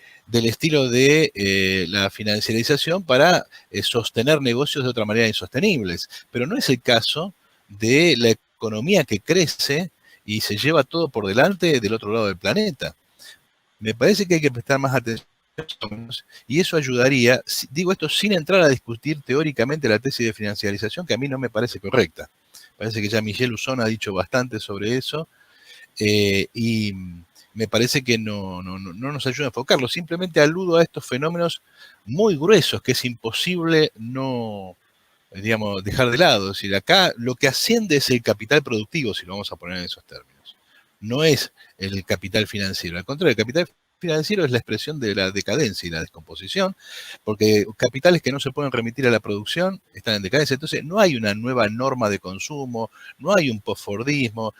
estilo de la financiarización para sostener negocios de otra manera insostenibles. Pero no es el caso de la economía que crece y se lleva todo por delante del otro lado del planeta. Me parece que hay que prestar más atención y eso ayudaría, digo esto sin entrar a discutir teóricamente la tesis de financiarización, que a mí no me parece correcta. Parece que ya Michel Usón ha dicho bastante sobre eso y me parece que no nos ayuda a enfocarlo. Simplemente aludo a estos fenómenos muy gruesos que es imposible no, digamos, dejar de lado. Es decir, acá lo que asciende es el capital productivo, si lo vamos a poner en esos términos. No es el capital financiero. Al contrario, el capital financiero es la expresión de la decadencia y la descomposición, porque capitales que no se pueden remitir a la producción están en decadencia. Entonces, no hay una nueva norma de consumo, no hay un postfordismo,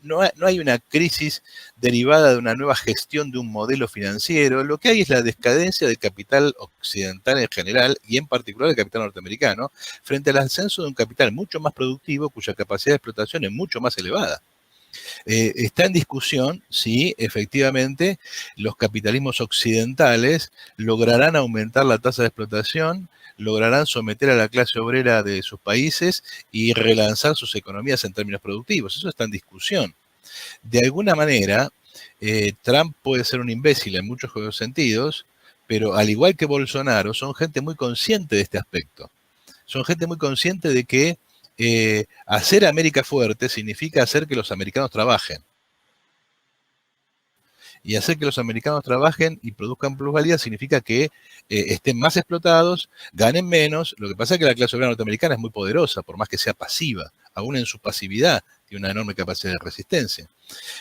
no hay una crisis derivada de una nueva gestión de un modelo financiero. Lo que hay es la decadencia del capital occidental en general y en particular el capital norteamericano frente al ascenso de un capital mucho más productivo cuya capacidad de explotación es mucho más elevada. Está en discusión si efectivamente los capitalismos occidentales lograrán aumentar la tasa de explotación, lograrán someter a la clase obrera de sus países y relanzar sus economías en términos productivos. Eso está en discusión. De alguna manera, Trump puede ser un imbécil en muchos sentidos, pero al igual que Bolsonaro, son gente muy consciente de este aspecto. Son gente muy consciente de que hacer América fuerte significa hacer que los americanos trabajen. Y hacer que los americanos trabajen y produzcan plusvalía significa que estén más explotados, ganen menos. Lo que pasa es que la clase obrera norteamericana es muy poderosa, por más que sea pasiva. Aún en su pasividad tiene una enorme capacidad de resistencia.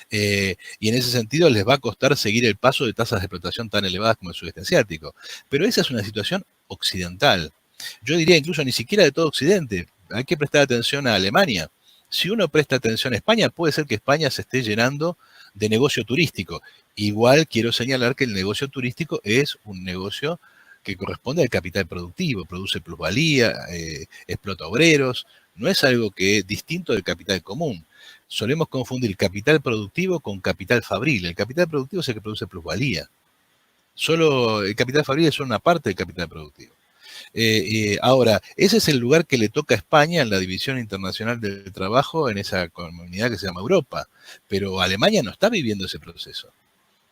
Y en ese sentido les va a costar seguir el paso de tasas de explotación tan elevadas como el sudeste asiático. Pero esa es una situación occidental. Yo diría incluso ni siquiera de todo Occidente. Hay que prestar atención a Alemania. Si uno presta atención a España, puede ser que España se esté llenando de negocio turístico. Igual quiero señalar que el negocio turístico es un negocio que corresponde al capital productivo, produce plusvalía, explota obreros, no es algo que es distinto del capital común. Solemos confundir capital productivo con capital fabril. El capital productivo es el que produce plusvalía. Solo el capital fabril es una parte del capital productivo. Ahora, ese es el lugar que le toca a España en la División Internacional del Trabajo, en esa comunidad que se llama Europa. Pero Alemania no está viviendo ese proceso.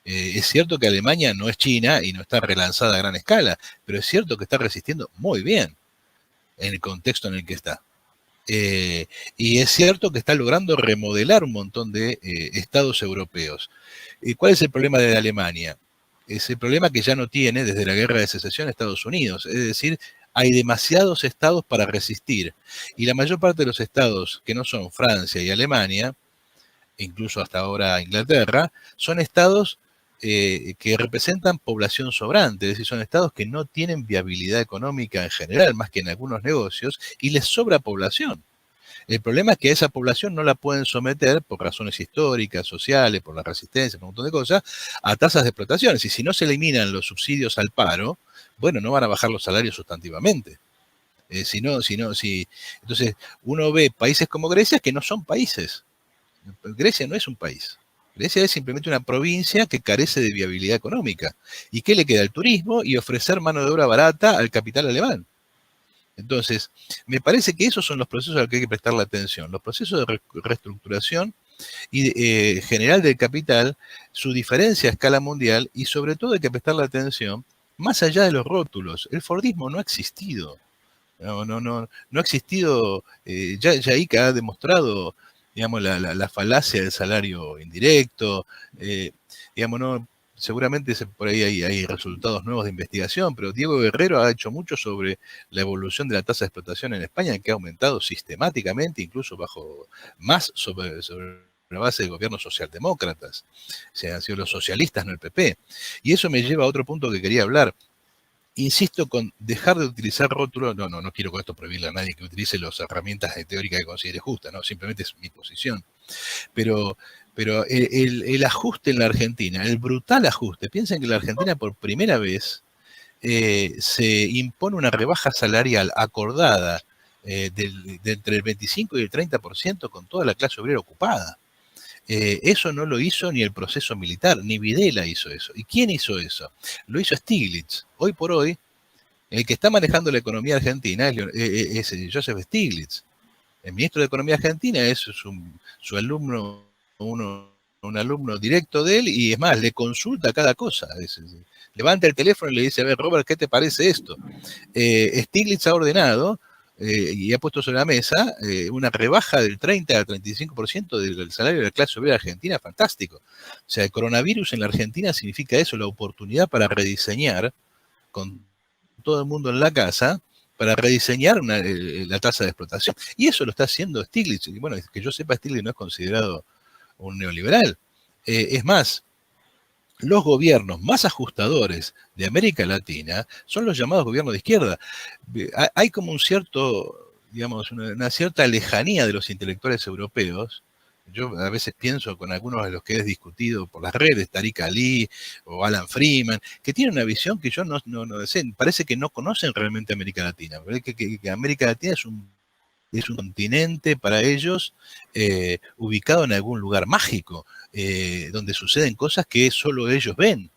Es cierto que Alemania no es China y no está relanzada a gran escala, pero es cierto que está resistiendo muy bien en el contexto en el que está. Y es cierto que está logrando remodelar un montón de estados europeos. ¿Cuál es el problema de Alemania? Es el problema que ya no tiene desde la guerra de secesión Estados Unidos. Es decir, hay demasiados estados para resistir. Y la mayor parte de los estados que no son Francia y Alemania, incluso hasta ahora Inglaterra, son estados que representan población sobrante, es decir, son estados que no tienen viabilidad económica en general, más que en algunos negocios, y les sobra población. El problema es que a esa población no la pueden someter, por razones históricas, sociales, por la resistencia, por un montón de cosas, a tasas de explotación. Y si no se eliminan los subsidios al paro, bueno, no van a bajar los salarios sustantivamente. Entonces, uno ve países como Grecia que no son países. Grecia no es un país. Grecia es simplemente una provincia que carece de viabilidad económica. ¿Y qué le queda? El turismo y ofrecer mano de obra barata al capital alemán. Entonces, me parece que esos son los procesos a los que hay que prestarle atención. Los procesos de reestructuración y general del capital, su diferencia a escala mundial, y sobre todo hay que prestarle atención más allá de los rótulos. El Fordismo no ha existido. No ha existido. Ica ha demostrado, digamos, la falacia del salario indirecto. Seguramente por ahí hay resultados nuevos de investigación, pero Diego Guerrero ha hecho mucho sobre la evolución de la tasa de explotación en España, que ha aumentado sistemáticamente, incluso sobre la base de gobiernos socialdemócratas. O sea, han sido los socialistas, no el PP. Y eso me lleva a otro punto que quería hablar. Insisto con dejar de utilizar rótulos. No quiero con esto prohibirle a nadie que utilice las herramientas teóricas que considere justas, no, simplemente es mi posición. Pero el ajuste en la Argentina, el brutal ajuste, piensen que en la Argentina por primera vez se impone una rebaja salarial acordada de entre el 25 y el 30% con toda la clase obrera ocupada. Eso no lo hizo ni el proceso militar, ni Videla hizo eso. ¿Y quién hizo eso? Lo hizo Stiglitz. Hoy por hoy, el que está manejando la economía argentina es Joseph Stiglitz. El ministro de Economía argentina es su alumno, un alumno directo de él, y es más, le consulta cada cosa. Levanta el teléfono y le dice, a ver, Robert, ¿qué te parece esto? Stiglitz ha ordenado y ha puesto sobre la mesa una rebaja del 30 al 35% del salario de la clase obrera argentina, fantástico. O sea, el coronavirus en la Argentina significa eso, la oportunidad para rediseñar, con todo el mundo en la casa, para rediseñar la tasa de explotación. Y eso lo está haciendo Stiglitz. Y bueno, que yo sepa, Stiglitz no es considerado un neoliberal. Es más, los gobiernos más ajustadores de América Latina son los llamados gobiernos de izquierda. Hay como un cierto, digamos, una cierta lejanía de los intelectuales europeos. Yo a veces pienso con algunos de los que he discutido por las redes, Tariq Ali o Alan Freeman, que tienen una visión que yo no sé, parece que no conocen realmente América Latina. Que América Latina es un continente para ellos ubicado en algún lugar mágico, donde suceden cosas que solo ellos ven.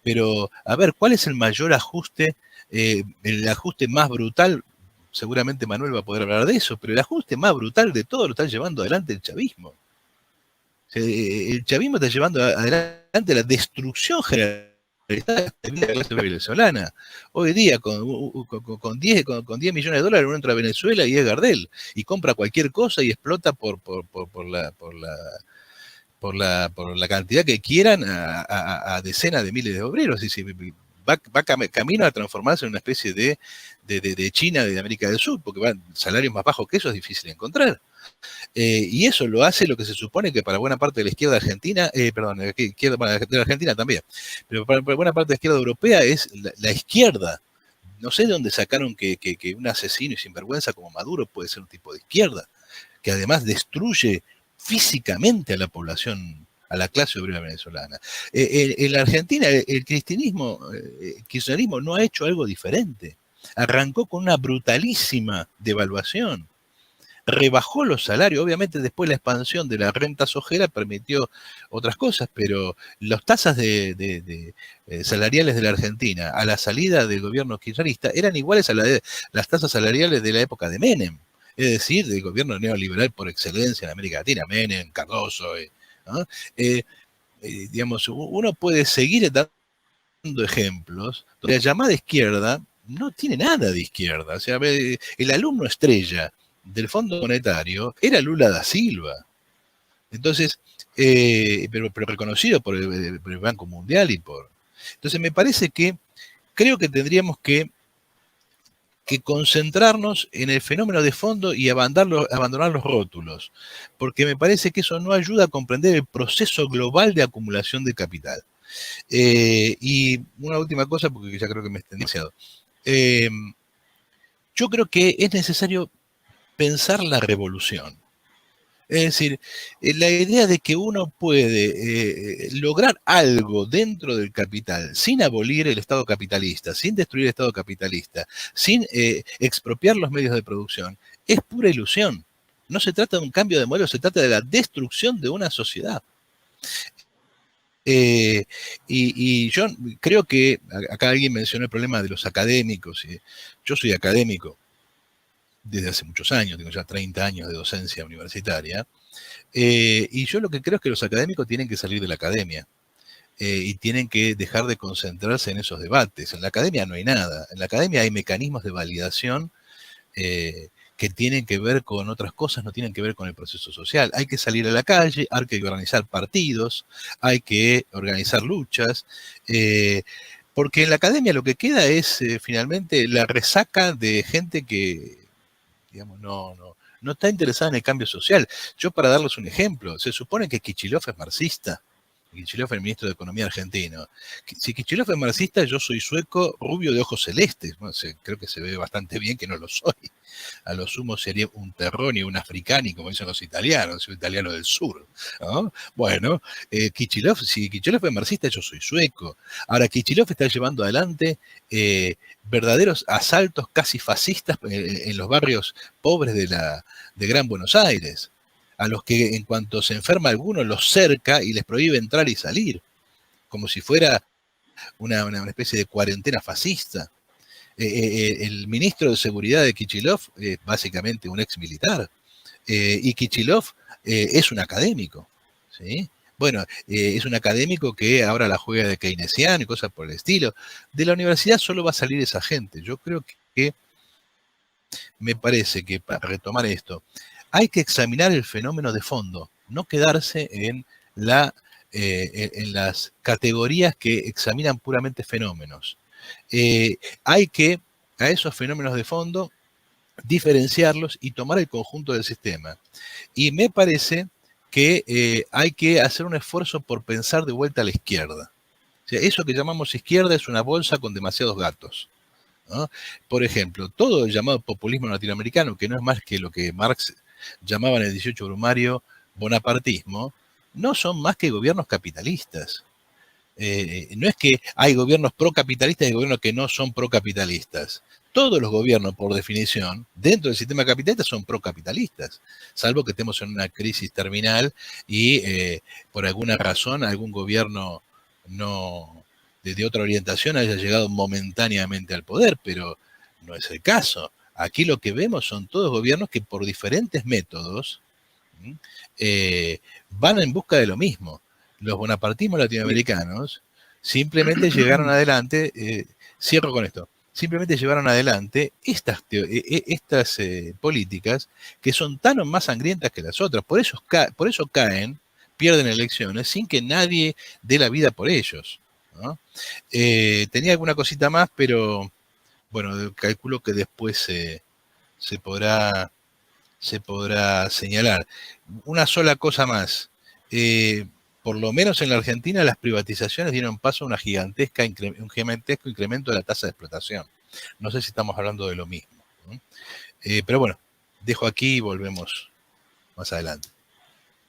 Pero, a ver, ¿cuál es el mayor ajuste? El ajuste más brutal, seguramente Manuel va a poder hablar de eso, pero el ajuste más brutal de todo lo está llevando adelante el chavismo. El chavismo está llevando adelante la destrucción generalizada de la clase venezolana. Hoy día, con 10 millones de dólares, uno entra a Venezuela y es Gardel, y compra cualquier cosa y explota por la cantidad que quieran a decenas de miles de obreros. Y va camino a transformarse en una especie de China de América del Sur, porque van salarios más bajos que eso es difícil de encontrar. Y eso lo hace lo que se supone que para buena parte de la izquierda argentina, de la Argentina también, pero para buena parte de la izquierda europea es la izquierda. No sé de dónde sacaron que un asesino y sinvergüenza como Maduro puede ser un tipo de izquierda, que además destruye físicamente a la población a la clase obrera venezolana. En la Argentina el kirchnerismo no ha hecho algo diferente. Arrancó con una brutalísima devaluación. Rebajó los salarios, obviamente después la expansión de la renta sojera permitió otras cosas, pero las tasas salariales de la Argentina a la salida del gobierno kirchnerista eran iguales a las tasas salariales de la época de Menem, es decir, del gobierno neoliberal por excelencia en América Latina, Menem, Cardoso, ¿no? Digamos, uno puede seguir dando ejemplos donde la llamada izquierda no tiene nada de izquierda, o sea, el alumno estrella del Fondo Monetario era Lula da Silva. Entonces, pero reconocido por el Banco Mundial y por... Entonces me parece que creo que tendríamos que concentrarnos en el fenómeno de fondo y abandonar los rótulos, porque me parece que eso no ayuda a comprender el proceso global de acumulación de capital. Y una última cosa, porque ya creo que me extendí demasiado. Yo creo que es necesario pensar la revolución. Es decir, la idea de que uno puede lograr algo dentro del capital sin abolir el Estado capitalista, sin destruir el Estado capitalista, sin expropiar los medios de producción, es pura ilusión. No se trata de un cambio de modelo, se trata de la destrucción de una sociedad. Y yo creo que, acá alguien mencionó el problema de los académicos. Yo soy académico desde hace muchos años, tengo ya 30 años de docencia universitaria, y yo lo que creo es que los académicos tienen que salir de la academia y tienen que dejar de concentrarse en esos debates. En la academia no hay nada, en la academia hay mecanismos de validación que tienen que ver con otras cosas, no tienen que ver con el proceso social. Hay que salir a la calle, hay que organizar partidos, hay que organizar luchas, porque en la academia lo que queda es finalmente la resaca de gente que, digamos, no está interesada en el cambio social. Yo, para darles un ejemplo, se supone que Kicillof es marxista. Kicillof es el ministro de Economía argentino. Si Kicillof es marxista, yo soy sueco, rubio de ojos celestes. Bueno, creo que se ve bastante bien que no lo soy. A lo sumo sería un terroni, un africani, como dicen los italianos, soy italiano del sur, ¿no? Bueno, si Kicillof es marxista, yo soy sueco. Ahora, Kicillof está llevando adelante verdaderos asaltos casi fascistas en los barrios pobres de Gran Buenos Aires, a los que en cuanto se enferma alguno los cerca y les prohíbe entrar y salir, como si fuera una especie de cuarentena fascista. El ministro de Seguridad de Kicillof es básicamente un ex militar, y Kicillof es un académico, ¿sí? Bueno, es un académico que ahora la juega de keynesiano y cosas por el estilo. De la universidad solo va a salir esa gente. Yo creo que me parece que, para retomar esto, hay que examinar el fenómeno de fondo, no quedarse en las categorías que examinan puramente fenómenos. Hay que, a esos fenómenos de fondo, diferenciarlos y tomar el conjunto del sistema. Y me parece que hay que hacer un esfuerzo por pensar de vuelta a la izquierda. O sea, eso que llamamos izquierda es una bolsa con demasiados gatos, ¿no? Por ejemplo, todo el llamado populismo latinoamericano, que no es más que lo que Marx llamaba en el 18 Brumario bonapartismo, no son más que gobiernos capitalistas. No es que hay gobiernos procapitalistas y gobiernos que no son procapitalistas. Todos los gobiernos, por definición, dentro del sistema capitalista son procapitalistas, salvo que estemos en una crisis terminal y por alguna razón algún gobierno de otra orientación haya llegado momentáneamente al poder, pero no es el caso. Aquí lo que vemos son todos gobiernos que por diferentes métodos van en busca de lo mismo. Los bonapartismos latinoamericanos simplemente llegaron adelante, cierro con esto, simplemente llevaron adelante estas políticas que son tan o más sangrientas que las otras. Por eso caen, pierden elecciones sin que nadie dé la vida por ellos, ¿no? Tenía alguna cosita más, pero bueno, calculo que después se podrá señalar. Una sola cosa más. Por lo menos en la Argentina, las privatizaciones dieron paso a un gigantesco incremento de la tasa de explotación. No sé si estamos hablando de lo mismo, ¿no? Pero bueno, dejo aquí y volvemos más adelante.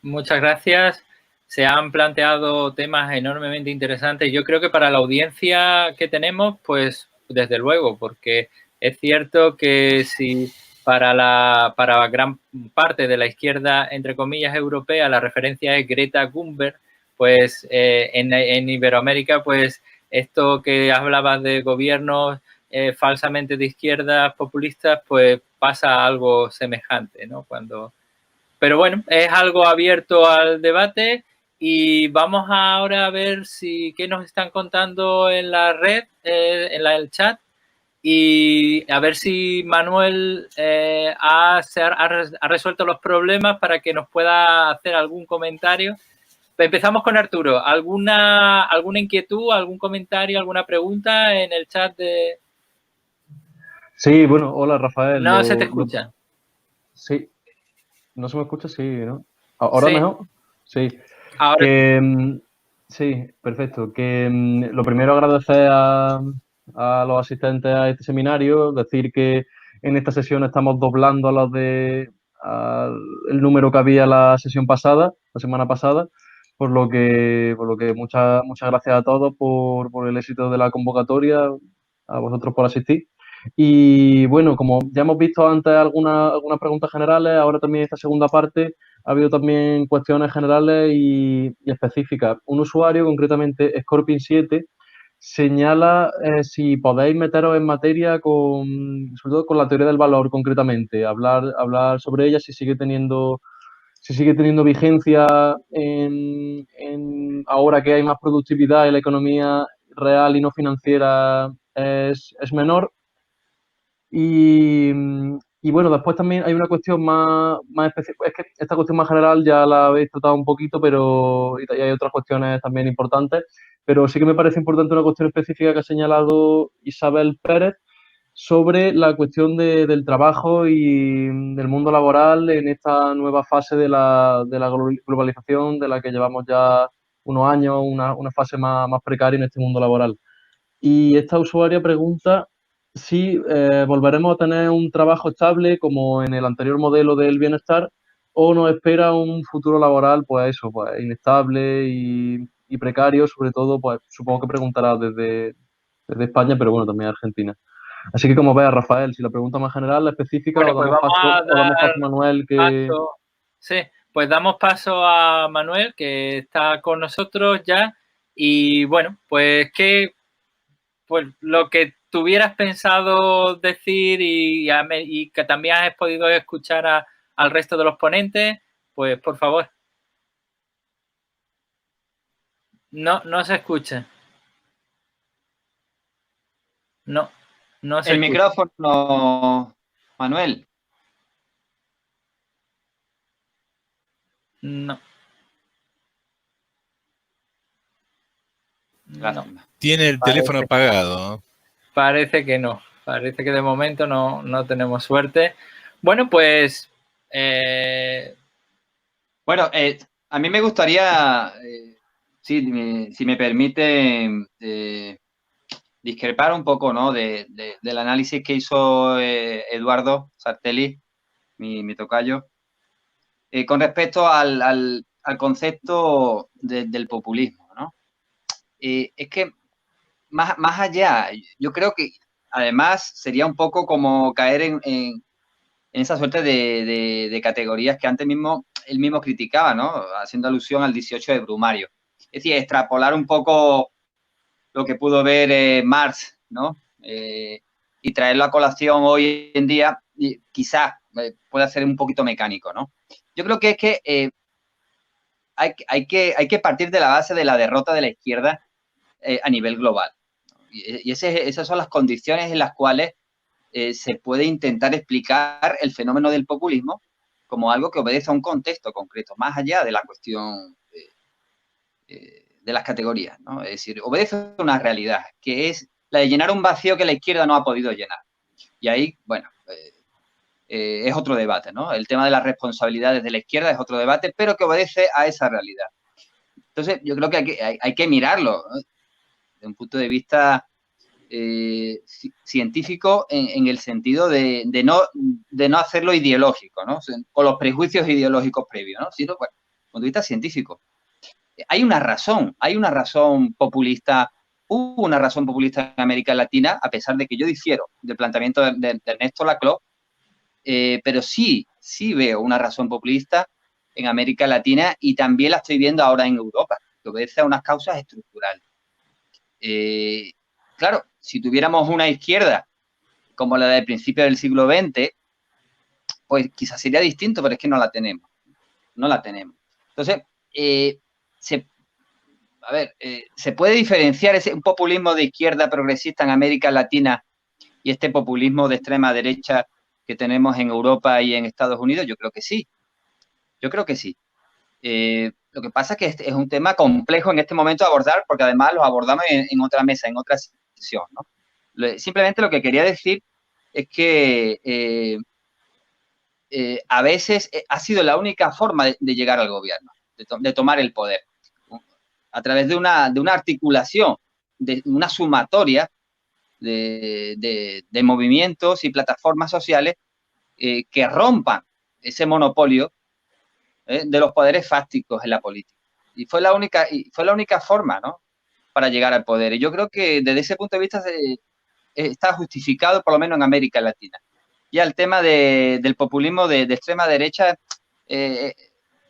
Muchas gracias. se han planteado temas enormemente interesantes. Yo creo que para la audiencia que tenemos, pues desde luego, porque es cierto que si para gran parte de la izquierda, entre comillas, europea, la referencia es Greta Thunberg, pues en Iberoamérica, pues esto que hablabas de gobiernos falsamente de izquierdas populistas, pues pasa algo semejante, ¿no? Pero bueno, es algo abierto al debate y vamos ahora a ver qué nos están contando en la red, en el chat, y a ver si Manuel ha resuelto los problemas para que nos pueda hacer algún comentario. Empezamos con Arturo. ¿Alguna inquietud, algún comentario, alguna pregunta en el chat de...? Sí, bueno, hola Rafael. No se te escucha. Sí. ¿No se me escucha? Sí, ¿no? ¿Ahora sí. mejor? Sí. Ahora... sí, perfecto. Lo primero agradecer a los asistentes a este seminario, decir que en esta sesión estamos doblando el número que había la sesión pasada, la semana pasada, por lo que muchas gracias a todos por el éxito de la convocatoria, a vosotros por asistir. Y bueno, como ya hemos visto antes algunas preguntas generales, ahora también esta segunda parte ha habido también cuestiones generales y específicas. Un usuario, concretamente Scorpion7, señala si podéis meteros en materia sobre todo con la teoría del valor concretamente, hablar sobre ella, si sigue teniendo vigencia ahora que hay más productividad y la economía real y no financiera es menor. Y bueno, después también hay una cuestión más específica. Es que esta cuestión más general ya la habéis tratado un poquito, pero y hay otras cuestiones también importantes. Pero sí que me parece importante una cuestión específica que ha señalado Isabel Pérez sobre la cuestión del trabajo y del mundo laboral en esta nueva fase de la globalización, de la que llevamos ya unos años, una fase más precaria en este mundo laboral. Y esta usuaria pregunta si volveremos a tener un trabajo estable como en el anterior modelo del bienestar o nos espera un futuro laboral, pues eso, pues inestable y precario, sobre todo, pues supongo que preguntará desde España, pero bueno, también Argentina. Así que como veas, Rafael, si la pregunta más general, la específica, bueno, pues damos paso a Manuel que... Sí, pues damos paso a Manuel, que está con nosotros ya. Y bueno, pues lo que tuvieras pensado decir y que también has podido escuchar al resto de los ponentes, pues por favor. No se escucha. No se escucha. El micrófono, Manuel. No. Tiene el teléfono apagado. Parece que no. Parece que de momento no tenemos suerte. Bueno, pues... Bueno, a mí me gustaría, si me permite, discrepar un poco, ¿no? del análisis que hizo Eduardo Sartelli, mi tocayo, con respecto al concepto del populismo, ¿no? Es que más allá, yo creo que además sería un poco como caer en esa suerte de categorías que antes él mismo criticaba, ¿no? Haciendo alusión al 18 de Brumario. Es decir, extrapolar un poco lo que pudo ver Marx, ¿no? Y traerlo a colación hoy en día, y quizás pueda ser un poquito mecánico, ¿no? Yo creo que es que hay que partir de la base de la derrota de la izquierda a nivel global. Y esas son las condiciones en las cuales se puede intentar explicar el fenómeno del populismo como algo que obedece a un contexto concreto, más allá de la cuestión de las categorías, ¿no? Es decir, obedece a una realidad, que es la de llenar un vacío que la izquierda no ha podido llenar. Y ahí, bueno, es otro debate, ¿no? El tema de las responsabilidades de la izquierda es otro debate, pero que obedece a esa realidad. Entonces, yo creo que hay que mirarlo, ¿no? Desde un punto de vista científico en el sentido de no hacerlo ideológico, ¿no? Con los prejuicios ideológicos previos, ¿no? Sino, bueno, desde un punto de vista científico. hay una razón populista. Hubo una razón populista en América Latina, a pesar de que yo difiero del planteamiento de Ernesto Laclau, pero sí veo una razón populista en América Latina y también la estoy viendo ahora en Europa, que obedece a unas causas estructurales. Claro, si tuviéramos una izquierda como la del principio del siglo XX, pues quizás sería distinto, pero es que no la tenemos. No la tenemos. Entonces, se puede diferenciar un populismo de izquierda progresista en América Latina y este populismo de extrema derecha que tenemos en Europa y en Estados Unidos. Yo creo que sí. Yo creo que sí. Lo que pasa es que este es un tema complejo en este momento de abordar, porque además lo abordamos en otra mesa, en otra sesión, ¿no? Simplemente lo que quería decir es que a veces ha sido la única forma de llegar al gobierno, de tomar el poder, ¿no? A través de una articulación, de una sumatoria de movimientos y plataformas sociales que rompan ese monopolio de los poderes fácticos en la política. Y fue la única forma, ¿no?, para llegar al poder. Y yo creo que desde ese punto de vista está justificado, por lo menos en América Latina. Ya el tema del populismo de extrema derecha,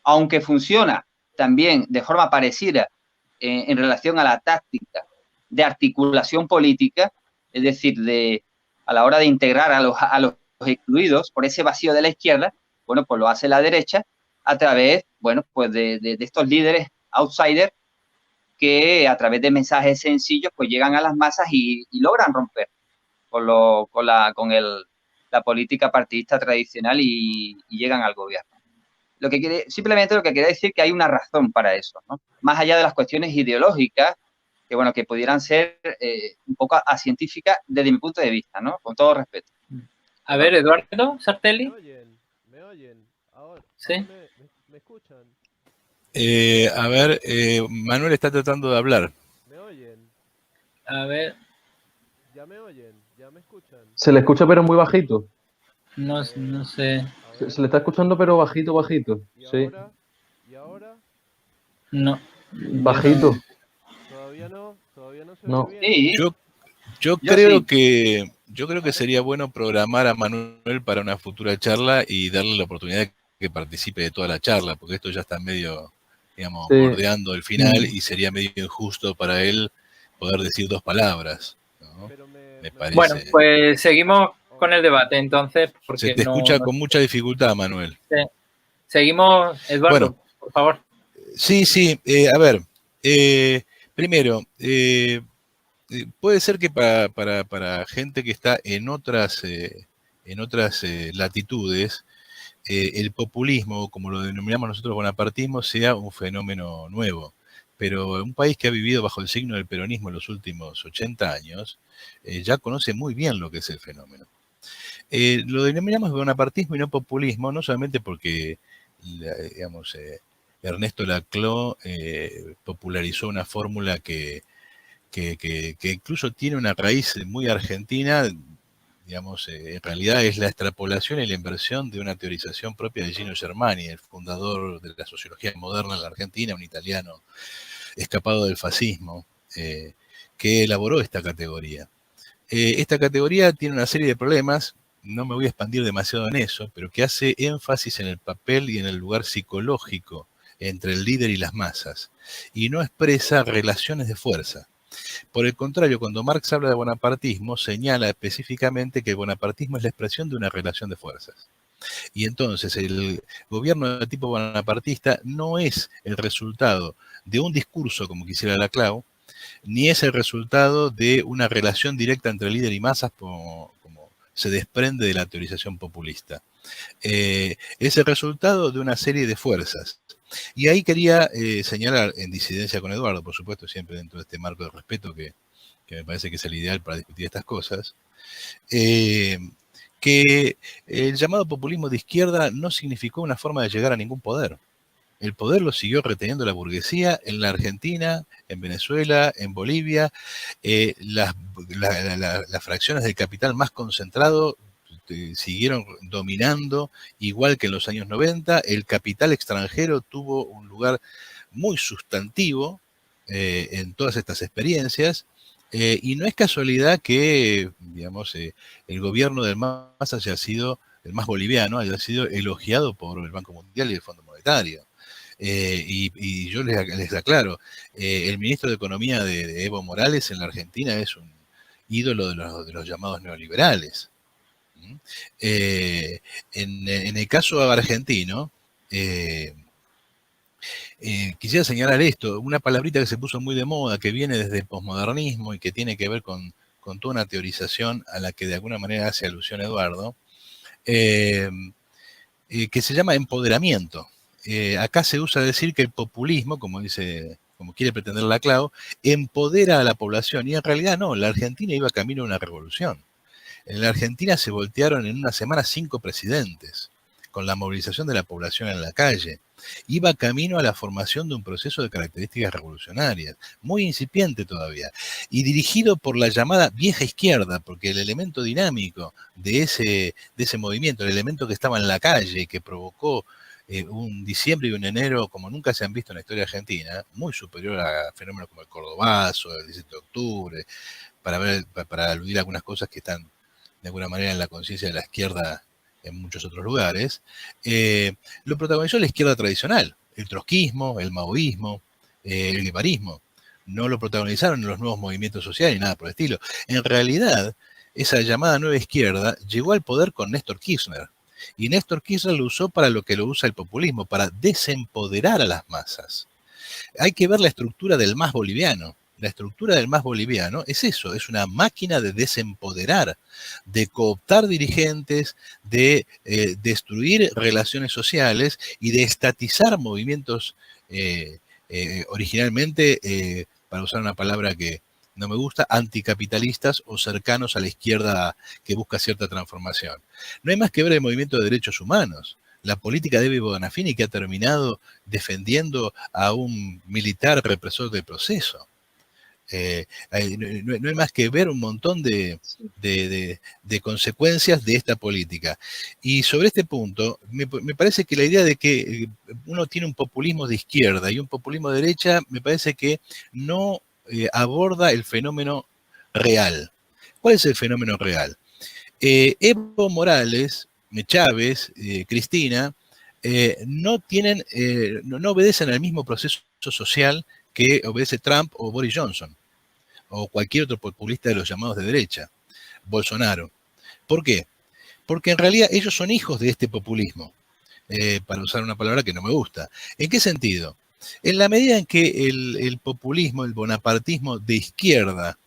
aunque funciona también de forma parecida en relación a la táctica de articulación política, es decir, a la hora de integrar a los excluidos por ese vacío de la izquierda, bueno, pues lo hace la derecha a través, bueno, pues de estos líderes outsiders que a través de mensajes sencillos pues llegan a las masas y logran romper con la política partidista tradicional y llegan al gobierno. Simplemente lo que quería decir que hay una razón para eso, ¿no? Más allá de las cuestiones ideológicas, que bueno, que pudieran ser un poco acientíficas desde mi punto de vista, ¿no? Con todo respeto. A ver, Eduardo Sartelli. ¿Me oyen? Ahora, sí. ¿Me escuchan? A ver, Manuel está tratando de hablar. ¿Me oyen? A ver. ¿Ya me oyen? ¿Ya me escuchan? Se le escucha pero muy bajito. No sé. Se le está escuchando pero bajito. ¿Y sí. ahora? ¿Y ahora? No. Bajito. ¿Todavía no? ¿Todavía no se No. oye bien? Sí. Yo creo que sería bueno programar a Manuel para una futura charla y darle la oportunidad de que participe de toda la charla, porque esto ya está medio, digamos, Sí. bordeando el final y sería medio injusto para él poder decir 2 palabras, ¿no? Pero Me parece. Bueno, pues seguimos con el debate entonces, porque se te escucha con mucha dificultad, Manuel. Sí. Seguimos, Eduardo, Bueno, por favor. Sí, a ver, primero, puede ser que para gente que está en otras latitudes, el populismo, como lo denominamos nosotros bonapartismo, sea un fenómeno nuevo. Pero un país que ha vivido bajo el signo del peronismo en los últimos 80 años, ya conoce muy bien lo que es el fenómeno. Lo denominamos bonapartismo y no populismo, no solamente porque, digamos, Ernesto Laclau popularizó una fórmula que incluso tiene una raíz muy argentina, digamos, en realidad es la extrapolación y la inversión de una teorización propia de Gino Germani, el fundador de la sociología moderna en la Argentina, un italiano escapado del fascismo, que elaboró esta categoría. Esta categoría tiene una serie de problemas, no me voy a expandir demasiado en eso, pero que hace énfasis en el papel y en el lugar psicológico entre el líder y las masas, y no expresa relaciones de fuerza. Por el contrario, cuando Marx habla de bonapartismo, señala específicamente que el bonapartismo es la expresión de una relación de fuerzas. Y entonces el gobierno de tipo bonapartista no es el resultado de un discurso, como quisiera Laclau, ni es el resultado de una relación directa entre líder y masas, como se desprende de la teorización populista. Es el resultado de una serie de fuerzas. Y ahí quería señalar, en disidencia con Eduardo, por supuesto, siempre dentro de este marco de respeto que me parece que es el ideal para discutir estas cosas, que el llamado populismo de izquierda no significó una forma de llegar a ningún poder. El poder lo siguió reteniendo la burguesía en la Argentina, en Venezuela, en Bolivia. Las fracciones del capital más concentrado siguieron dominando, igual que en los años 90. El capital extranjero tuvo un lugar muy sustantivo en todas estas experiencias, y no es casualidad que, digamos, el gobierno del MAS haya sido, el MAS boliviano, haya sido elogiado por el Banco Mundial y el Fondo Monetario. Y yo les aclaro, el ministro de Economía de Evo Morales en la Argentina es un ídolo de los llamados neoliberales. En el caso argentino, quisiera señalar esto, una palabrita que se puso muy de moda, que viene desde el posmodernismo y que tiene que ver con toda una teorización a la que de alguna manera hace alusión Eduardo, que se llama empoderamiento. Acá se usa decir que el populismo, como quiere pretender la Clau, empodera a la población, y en realidad no, la Argentina iba camino a una revolución. En la Argentina se voltearon en una semana 5 presidentes, con la movilización de la población en la calle. Iba camino a la formación de un proceso de características revolucionarias, muy incipiente todavía, y dirigido por la llamada vieja izquierda, porque el elemento dinámico de ese movimiento, el elemento que estaba en la calle y que provocó un diciembre y un enero como nunca se han visto en la historia argentina, muy superior a fenómenos como el Cordobazo, el 17 de octubre, para aludir a algunas cosas que están de alguna manera en la conciencia de la izquierda en muchos otros lugares, lo protagonizó la izquierda tradicional, el trotskismo, el maoísmo, el guevarismo. No lo protagonizaron los nuevos movimientos sociales ni nada por el estilo. En realidad, esa llamada nueva izquierda llegó al poder con Néstor Kirchner. Y Néstor Kirchner lo usó para lo que lo usa el populismo, para desempoderar a las masas. Hay que ver la estructura del MAS boliviano. La estructura del MAS boliviano es eso, es una máquina de desempoderar, de cooptar dirigentes, de destruir relaciones sociales y de estatizar movimientos originalmente, para usar una palabra que no me gusta, anticapitalistas o cercanos a la izquierda que busca cierta transformación. No hay más que ver el movimiento de derechos humanos. La política de Evo Bonafini, que ha terminado defendiendo a un militar represor del proceso. No hay más que ver un montón de consecuencias de esta política. Y sobre este punto, me parece que la idea de que uno tiene un populismo de izquierda y un populismo de derecha, me parece que no aborda el fenómeno real. ¿Cuál es el fenómeno real? Evo Morales, Chávez, Cristina, no obedecen al mismo proceso social que obedece Trump o Boris Johnson, o cualquier otro populista de los llamados de derecha, Bolsonaro. ¿Por qué? Porque en realidad ellos son hijos de este populismo, para usar una palabra que no me gusta. ¿En qué sentido? En la medida en que el populismo, el bonapartismo de izquierda,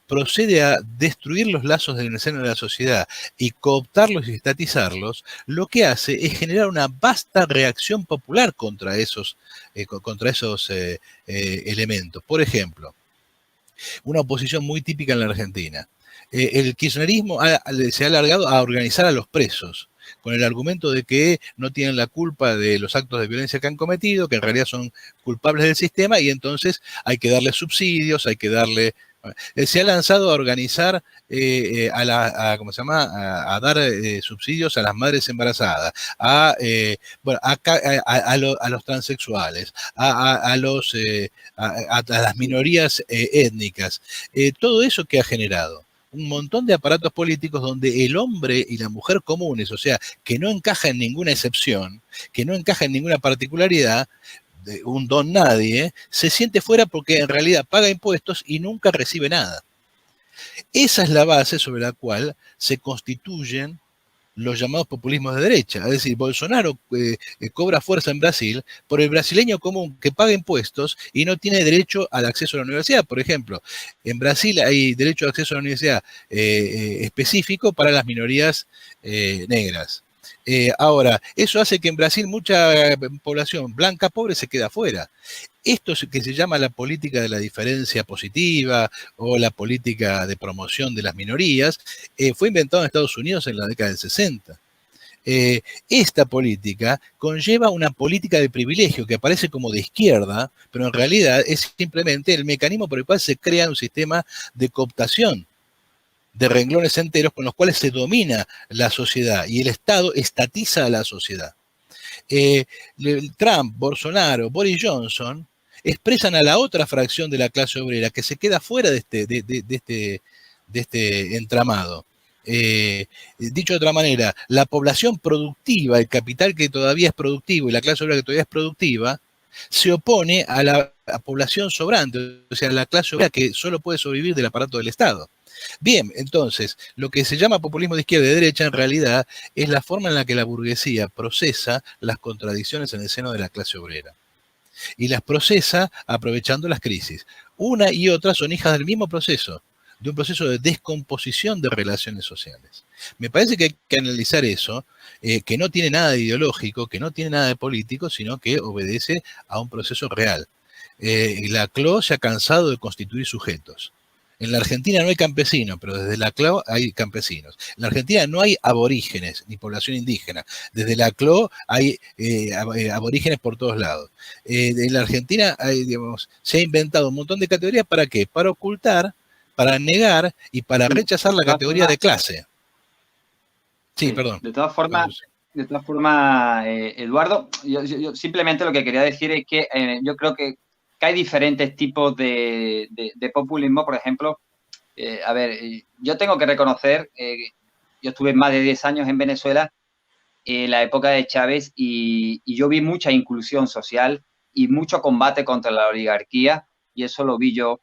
procede a destruir los lazos del seno de la sociedad y cooptarlos y estatizarlos, lo que hace es generar una vasta reacción popular contra esos elementos. Por ejemplo, una oposición muy típica en la Argentina. El kirchnerismo se ha alargado a organizar a los presos, con el argumento de que no tienen la culpa de los actos de violencia que han cometido, que en realidad son culpables del sistema, y entonces hay que darle subsidios, hay que darle... Se ha lanzado a organizar, a dar subsidios a las madres embarazadas, a los transexuales, a las minorías étnicas. Todo eso que ha generado un montón de aparatos políticos donde el hombre y la mujer comunes, o sea, que no encaja en ninguna excepción, que no encaja en ninguna particularidad, un don nadie, se siente fuera porque en realidad paga impuestos y nunca recibe nada. Esa es la base sobre la cual se constituyen los llamados populismos de derecha. Es decir, Bolsonaro cobra fuerza en Brasil por el brasileño común que paga impuestos y no tiene derecho al acceso a la universidad. Por ejemplo, en Brasil hay derecho de acceso a la universidad específico para las minorías negras. Ahora, eso hace que en Brasil mucha población blanca pobre se queda afuera. Esto es que se llama la política de la diferencia positiva o la política de promoción de las minorías, fue inventado en Estados Unidos en la década del 60. Esta política conlleva una política de privilegio que aparece como de izquierda, pero en realidad es simplemente el mecanismo por el cual se crea un sistema de cooptación de renglones enteros con los cuales se domina la sociedad y el Estado estatiza a la sociedad. Trump, Bolsonaro, Boris Johnson expresan a la otra fracción de la clase obrera que se queda fuera de este entramado. Dicho de otra manera, la población productiva, el capital que todavía es productivo y la clase obrera que todavía es productiva, se opone a la población sobrante, o sea, a la clase obrera que solo puede sobrevivir del aparato del Estado. Bien, entonces, lo que se llama populismo de izquierda y de derecha en realidad es la forma en la que la burguesía procesa las contradicciones en el seno de la clase obrera. Y las procesa aprovechando las crisis. Una y otra son hijas del mismo proceso, de un proceso de descomposición de relaciones sociales. Me parece que hay que analizar eso, que no tiene nada de ideológico, que no tiene nada de político, sino que obedece a un proceso real. La CLO se ha cansado de constituir sujetos. En la Argentina no hay campesinos, pero desde la CLO hay campesinos. En la Argentina no hay aborígenes ni población indígena. Desde la CLO hay aborígenes por todos lados. En la Argentina hay, digamos, se ha inventado un montón de categorías. ¿Para qué? Para ocultar, para negar y para rechazar la categoría de clase. Sí, perdón. De todas formas, Eduardo, yo simplemente lo que quería decir es que yo creo que hay diferentes tipos de populismo. Por ejemplo, a ver, yo tengo que reconocer, yo estuve más de 10 años en Venezuela en la época de Chávez y yo vi mucha inclusión social y mucho combate contra la oligarquía, y eso lo vi yo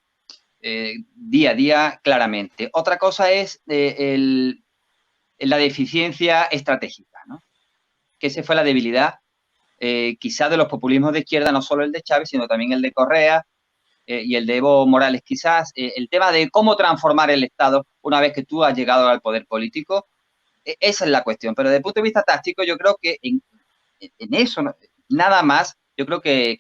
día a día claramente. Otra cosa es la deficiencia estratégica, ¿no? Que esa fue la debilidad quizás de los populismos de izquierda, no solo el de Chávez, sino también el de Correa y el de Evo Morales quizás. El tema de cómo transformar el Estado una vez que tú has llegado al poder político, esa es la cuestión. Pero desde el punto de vista táctico, yo creo que en eso, nada más, yo creo que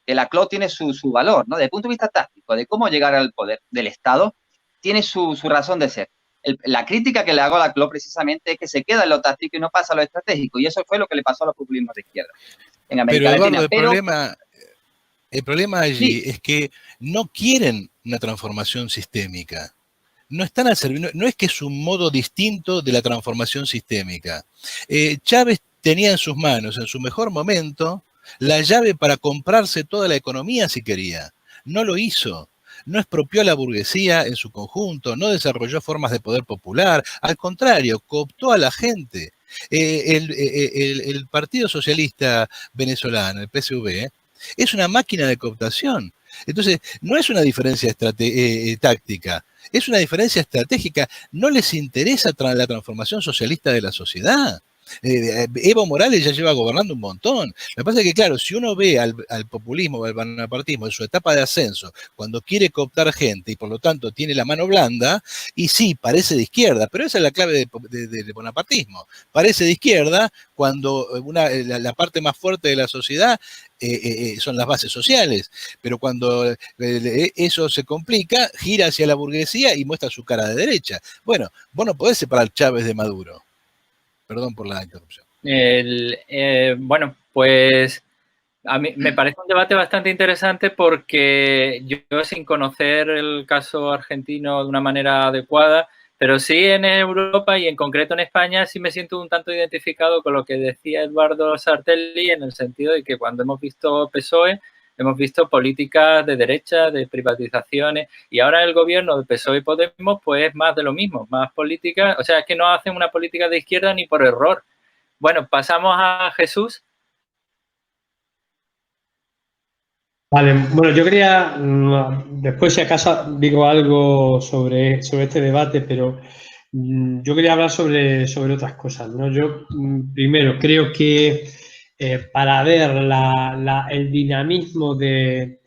la CLO tiene su valor, ¿no? Desde el punto de vista táctico, de cómo llegar al poder del Estado, tiene su razón de ser. La crítica que le hago a la CLO precisamente es que se queda en lo táctico y no pasa a lo estratégico, y eso fue lo que le pasó a los populismos de izquierda en América Latina. El problema allí es que no quieren una transformación sistémica. No están al servicio, no es que es un modo distinto de la transformación sistémica. Chávez tenía en sus manos, en su mejor momento, la llave para comprarse toda la economía si quería. No lo hizo. No expropió a la burguesía en su conjunto, no desarrolló formas de poder popular, al contrario, cooptó a la gente. El Partido Socialista Venezolano, el PSV, es una máquina de cooptación. Entonces, no es una diferencia táctica, es una diferencia estratégica. No les interesa la transformación socialista de la sociedad. Evo Morales ya lleva gobernando un montón. Lo que pasa es que, claro, si uno ve al populismo o al bonapartismo en su etapa de ascenso, cuando quiere cooptar gente y por lo tanto tiene la mano blanda, y sí, parece de izquierda, pero esa es la clave de bonapartismo. Parece de izquierda cuando la parte más fuerte de la sociedad son las bases sociales, pero cuando eso se complica, gira hacia la burguesía y muestra su cara de derecha. Bueno, vos no podés separar Chávez de Maduro. Perdón por la interrupción. Bueno, pues a mí me parece un debate bastante interesante porque yo sin conocer el caso argentino de una manera adecuada, pero sí en Europa y en concreto en España sí me siento un tanto identificado con lo que decía Eduardo Sartelli, en el sentido de que cuando hemos visto PSOE, hemos visto políticas de derecha, de privatizaciones, y ahora el gobierno de PSOE y Podemos, pues es más de lo mismo, más política, o sea, es que no hacen una política de izquierda ni por error. Bueno, pasamos a Jesús. Vale, bueno, yo quería, después si acaso digo algo sobre este debate, pero yo quería hablar sobre otras cosas, ¿no? Yo, primero, creo que para ver el dinamismo del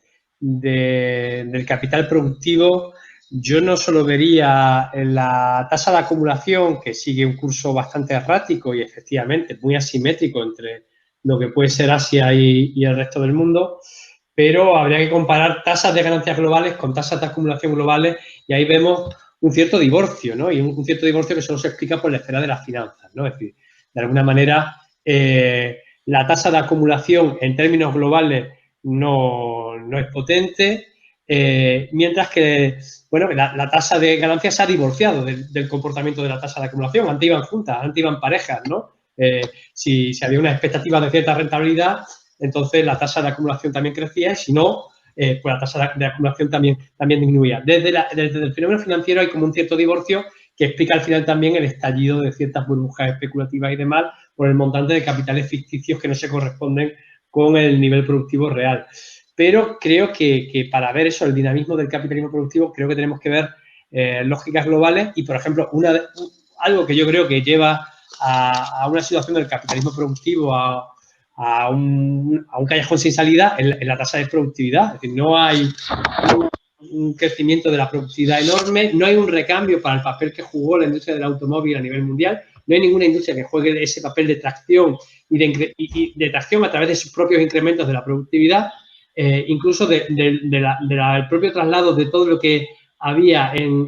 capital productivo, yo no solo vería la tasa de acumulación, que sigue un curso bastante errático y efectivamente muy asimétrico entre lo que puede ser Asia y el resto del mundo, pero habría que comparar tasas de ganancias globales con tasas de acumulación globales, y ahí vemos un cierto divorcio, ¿no? Y un cierto divorcio que solo se explica por la esfera de las finanzas, ¿no? Es decir, de alguna manera, la tasa de acumulación en términos globales no es potente, mientras que, bueno, la tasa de ganancias se ha divorciado del comportamiento de la tasa de acumulación. Antes iban juntas, antes iban parejas, ¿no? Si había unas expectativas de cierta rentabilidad, entonces la tasa de acumulación también crecía y si no, pues la tasa de acumulación también disminuía. Desde el fenómeno financiero hay como un cierto divorcio que explica al final también el estallido de ciertas burbujas especulativas y demás por el montante de capitales ficticios que no se corresponden con el nivel productivo real. Pero creo que para ver eso, el dinamismo del capitalismo productivo, creo que tenemos que ver lógicas globales y, por ejemplo, algo que yo creo que lleva a una situación del capitalismo productivo a un callejón sin salida en la tasa de productividad. Es decir, no hay un crecimiento de la productividad enorme, no hay un recambio para el papel que jugó la industria del automóvil a nivel mundial, no hay ninguna industria que juegue ese papel de tracción y de tracción a través de sus propios incrementos de la productividad, incluso del propio traslado de todo lo que había en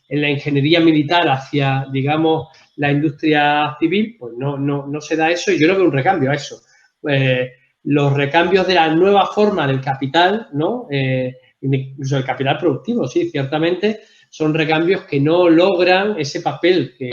la ingeniería militar hacia, digamos, la industria civil, pues no se da eso y yo no veo un recambio a eso. Los recambios de la nueva forma del capital, ¿no? Incluso el capital productivo, sí, ciertamente, son recambios que no logran ese papel que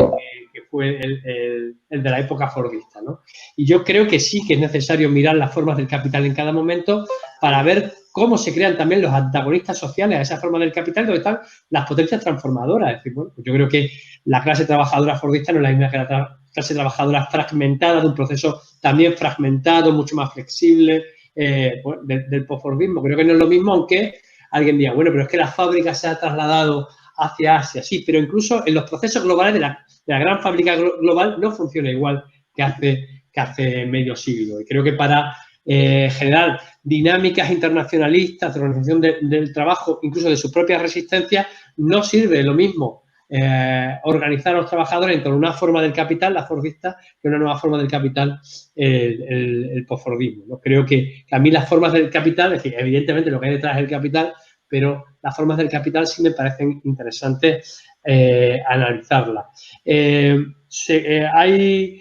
fue el de la época fordista, ¿no? Y yo creo que sí que es necesario mirar las formas del capital en cada momento para ver cómo se crean también los antagonistas sociales a esa forma del capital, donde están las potencias transformadoras. Es decir, bueno, pues yo creo que la clase trabajadora fordista no es la misma que la clase trabajadora fragmentada, de un proceso también fragmentado, mucho más flexible, del posfordismo. Creo que no es lo mismo, aunque alguien diga, bueno, pero es que la fábrica se ha trasladado hacia Asia, sí, pero incluso en los procesos globales de la gran fábrica global no funciona igual que hace medio siglo. Y creo que para generar dinámicas internacionalistas de organización del trabajo, incluso de su propia resistencia, no sirve lo mismo organizar a los trabajadores en torno a una forma del capital, la fordista, que una nueva forma del capital, el posfordismo, ¿no? Creo que a mí las formas del capital, es que evidentemente lo que hay detrás es el capital, pero las formas del capital sí me parecen interesantes analizarlas. Hay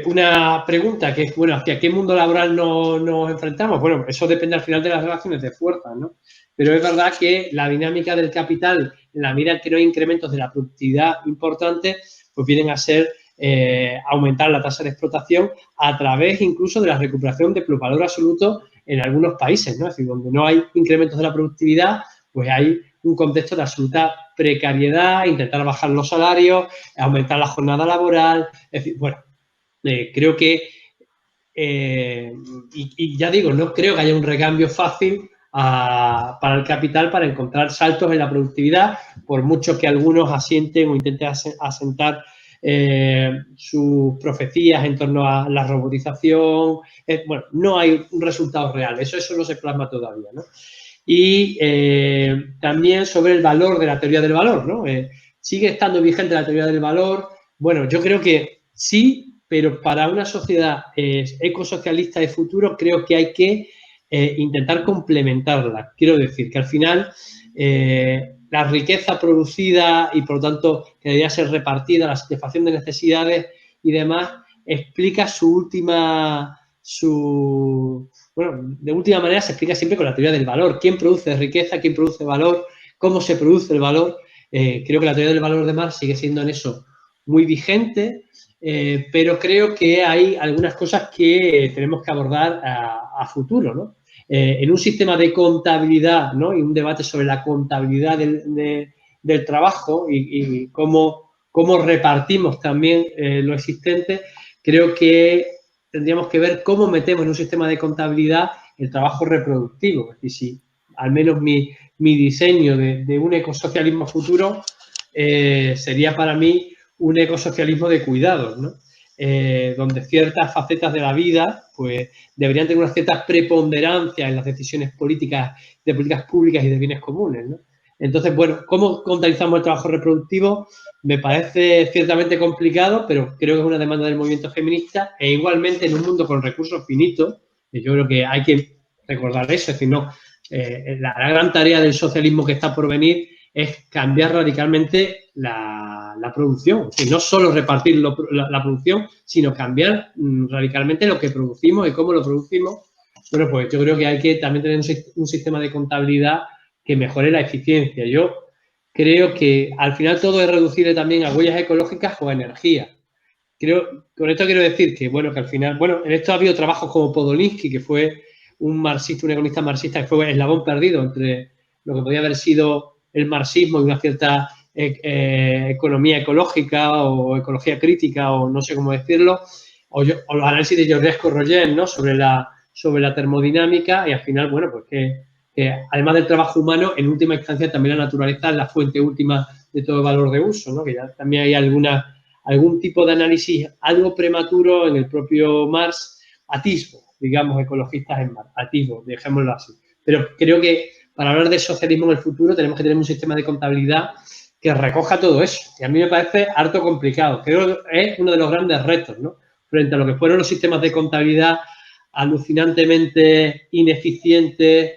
una pregunta que es, bueno, ¿hacia qué mundo laboral nos enfrentamos? Bueno, eso depende al final de las relaciones de fuerza, ¿no? Pero es verdad que la dinámica del capital, en la medida que no hay incrementos de la productividad importantes, pues vienen a ser aumentar la tasa de explotación a través incluso de la recuperación de plusvalor absoluto en algunos países, ¿no? Es decir, donde no hay incrementos de la productividad, pues hay un contexto de absoluta precariedad, intentar bajar los salarios, aumentar la jornada laboral, es decir, bueno, creo que, y ya digo, no creo que haya un recambio fácil para el capital para encontrar saltos en la productividad, por mucho que algunos asienten o intenten asentar sus profecías en torno a la robotización. Bueno, no hay un resultado real, eso no se plasma todavía, ¿no? Y también sobre el valor de la teoría del valor, ¿no? ¿Sigue estando vigente la teoría del valor? Bueno, yo creo que sí, pero para una sociedad ecosocialista de futuro creo que hay que intentar complementarla. Quiero decir que al final la riqueza producida y, por lo tanto, que debería ser repartida, la satisfacción de necesidades y demás, explica bueno, de última manera se explica siempre con la teoría del valor. ¿Quién produce riqueza? ¿Quién produce valor? ¿Cómo se produce el valor? Creo que la teoría del valor de Marx sigue siendo en eso muy vigente, pero creo que hay algunas cosas que tenemos que abordar a futuro, ¿no? En un sistema de contabilidad, ¿no? Y un debate sobre la contabilidad del trabajo y cómo repartimos también lo existente, creo que tendríamos que ver cómo metemos en un sistema de contabilidad el trabajo reproductivo. Es decir, si al menos mi diseño de un ecosocialismo futuro sería para mí un ecosocialismo de cuidados, ¿no? Donde ciertas facetas de la vida pues deberían tener una cierta preponderancia en las decisiones políticas, de políticas públicas y de bienes comunes, ¿no? Entonces, bueno, ¿cómo contabilizamos el trabajo reproductivo? Me parece ciertamente complicado, pero creo que es una demanda del movimiento feminista e igualmente en un mundo con recursos finitos, yo creo que hay que recordar eso, es decir, no, la gran tarea del socialismo que está por venir es cambiar radicalmente la producción, es decir, no solo repartir la producción, sino cambiar radicalmente lo que producimos y cómo lo producimos. Bueno, pues yo creo que hay que también tener un sistema de contabilidad que mejore la eficiencia. Yo creo que al final todo es reducible también a huellas ecológicas o a energía. con esto quiero decir que, bueno, que al final, bueno, en esto ha habido trabajos como Podolinsky, que fue un marxista, un economista marxista, que fue eslabón perdido entre lo que podía haber sido el marxismo y una cierta economía ecológica o ecología crítica, o no sé cómo decirlo, o los análisis de Georges Corroyen, ¿no? Sobre la termodinámica, y al final, bueno, pues que además del trabajo humano, en última instancia también la naturaleza es la fuente última de todo valor de uso, ¿no? Que ya también hay algún tipo de análisis algo prematuro en el propio Marx, atisbo, digamos, ecologistas en Marx, atisbo, dejémoslo así. Pero creo que para hablar de socialismo en el futuro tenemos que tener un sistema de contabilidad que recoja todo eso. Y a mí me parece harto complicado. Creo que es uno de los grandes retos, ¿no? Frente a lo que fueron los sistemas de contabilidad alucinantemente ineficientes,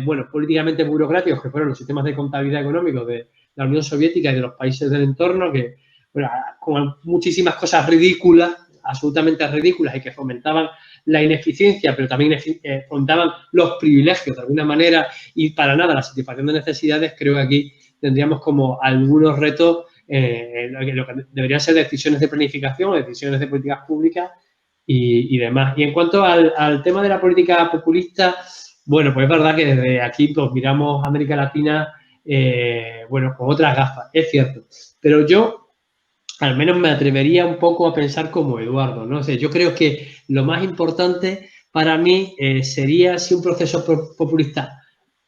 bueno, políticamente burocráticos, que fueron los sistemas de contabilidad económicos de la Unión Soviética y de los países del entorno, que, bueno, con muchísimas cosas ridículas, absolutamente ridículas, y que fomentaban la ineficiencia, pero también fomentaban los privilegios de alguna manera, y para nada la satisfacción de necesidades. Creo que aquí tendríamos como algunos retos lo que deberían ser decisiones de planificación, decisiones de políticas públicas y demás. Y en cuanto al tema de la política populista, bueno, pues es verdad que desde aquí pues, miramos América Latina, bueno, con otras gafas, es cierto. Pero yo al menos me atrevería un poco a pensar como Eduardo, ¿no? O sea, yo creo que lo más importante para mí sería si un proceso populista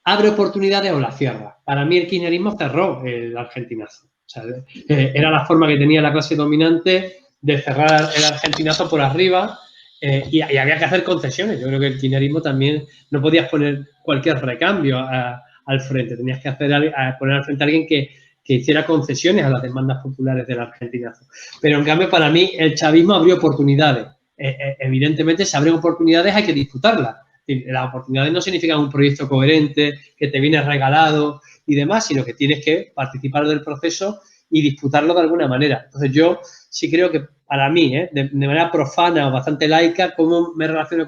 abre oportunidades o las cierra. Para mí el kirchnerismo cerró el argentinazo. O sea, era la forma que tenía la clase dominante de cerrar el argentinazo por arriba y había que hacer concesiones. Yo creo que el kirchnerismo también no podías poner cualquier recambio al frente. Tenías que poner al frente a alguien que hiciera concesiones a las demandas populares del argentinazo. Pero, en cambio, para mí, el chavismo abrió oportunidades. Evidentemente, se abren oportunidades, hay que disfrutarlas. Las oportunidades no significan un proyecto coherente, que te viene regalado y demás, sino que tienes que participar del proceso y disfrutarlo de alguna manera. Entonces, yo sí creo que, para mí, de manera profana o bastante laica, ¿cómo me relaciono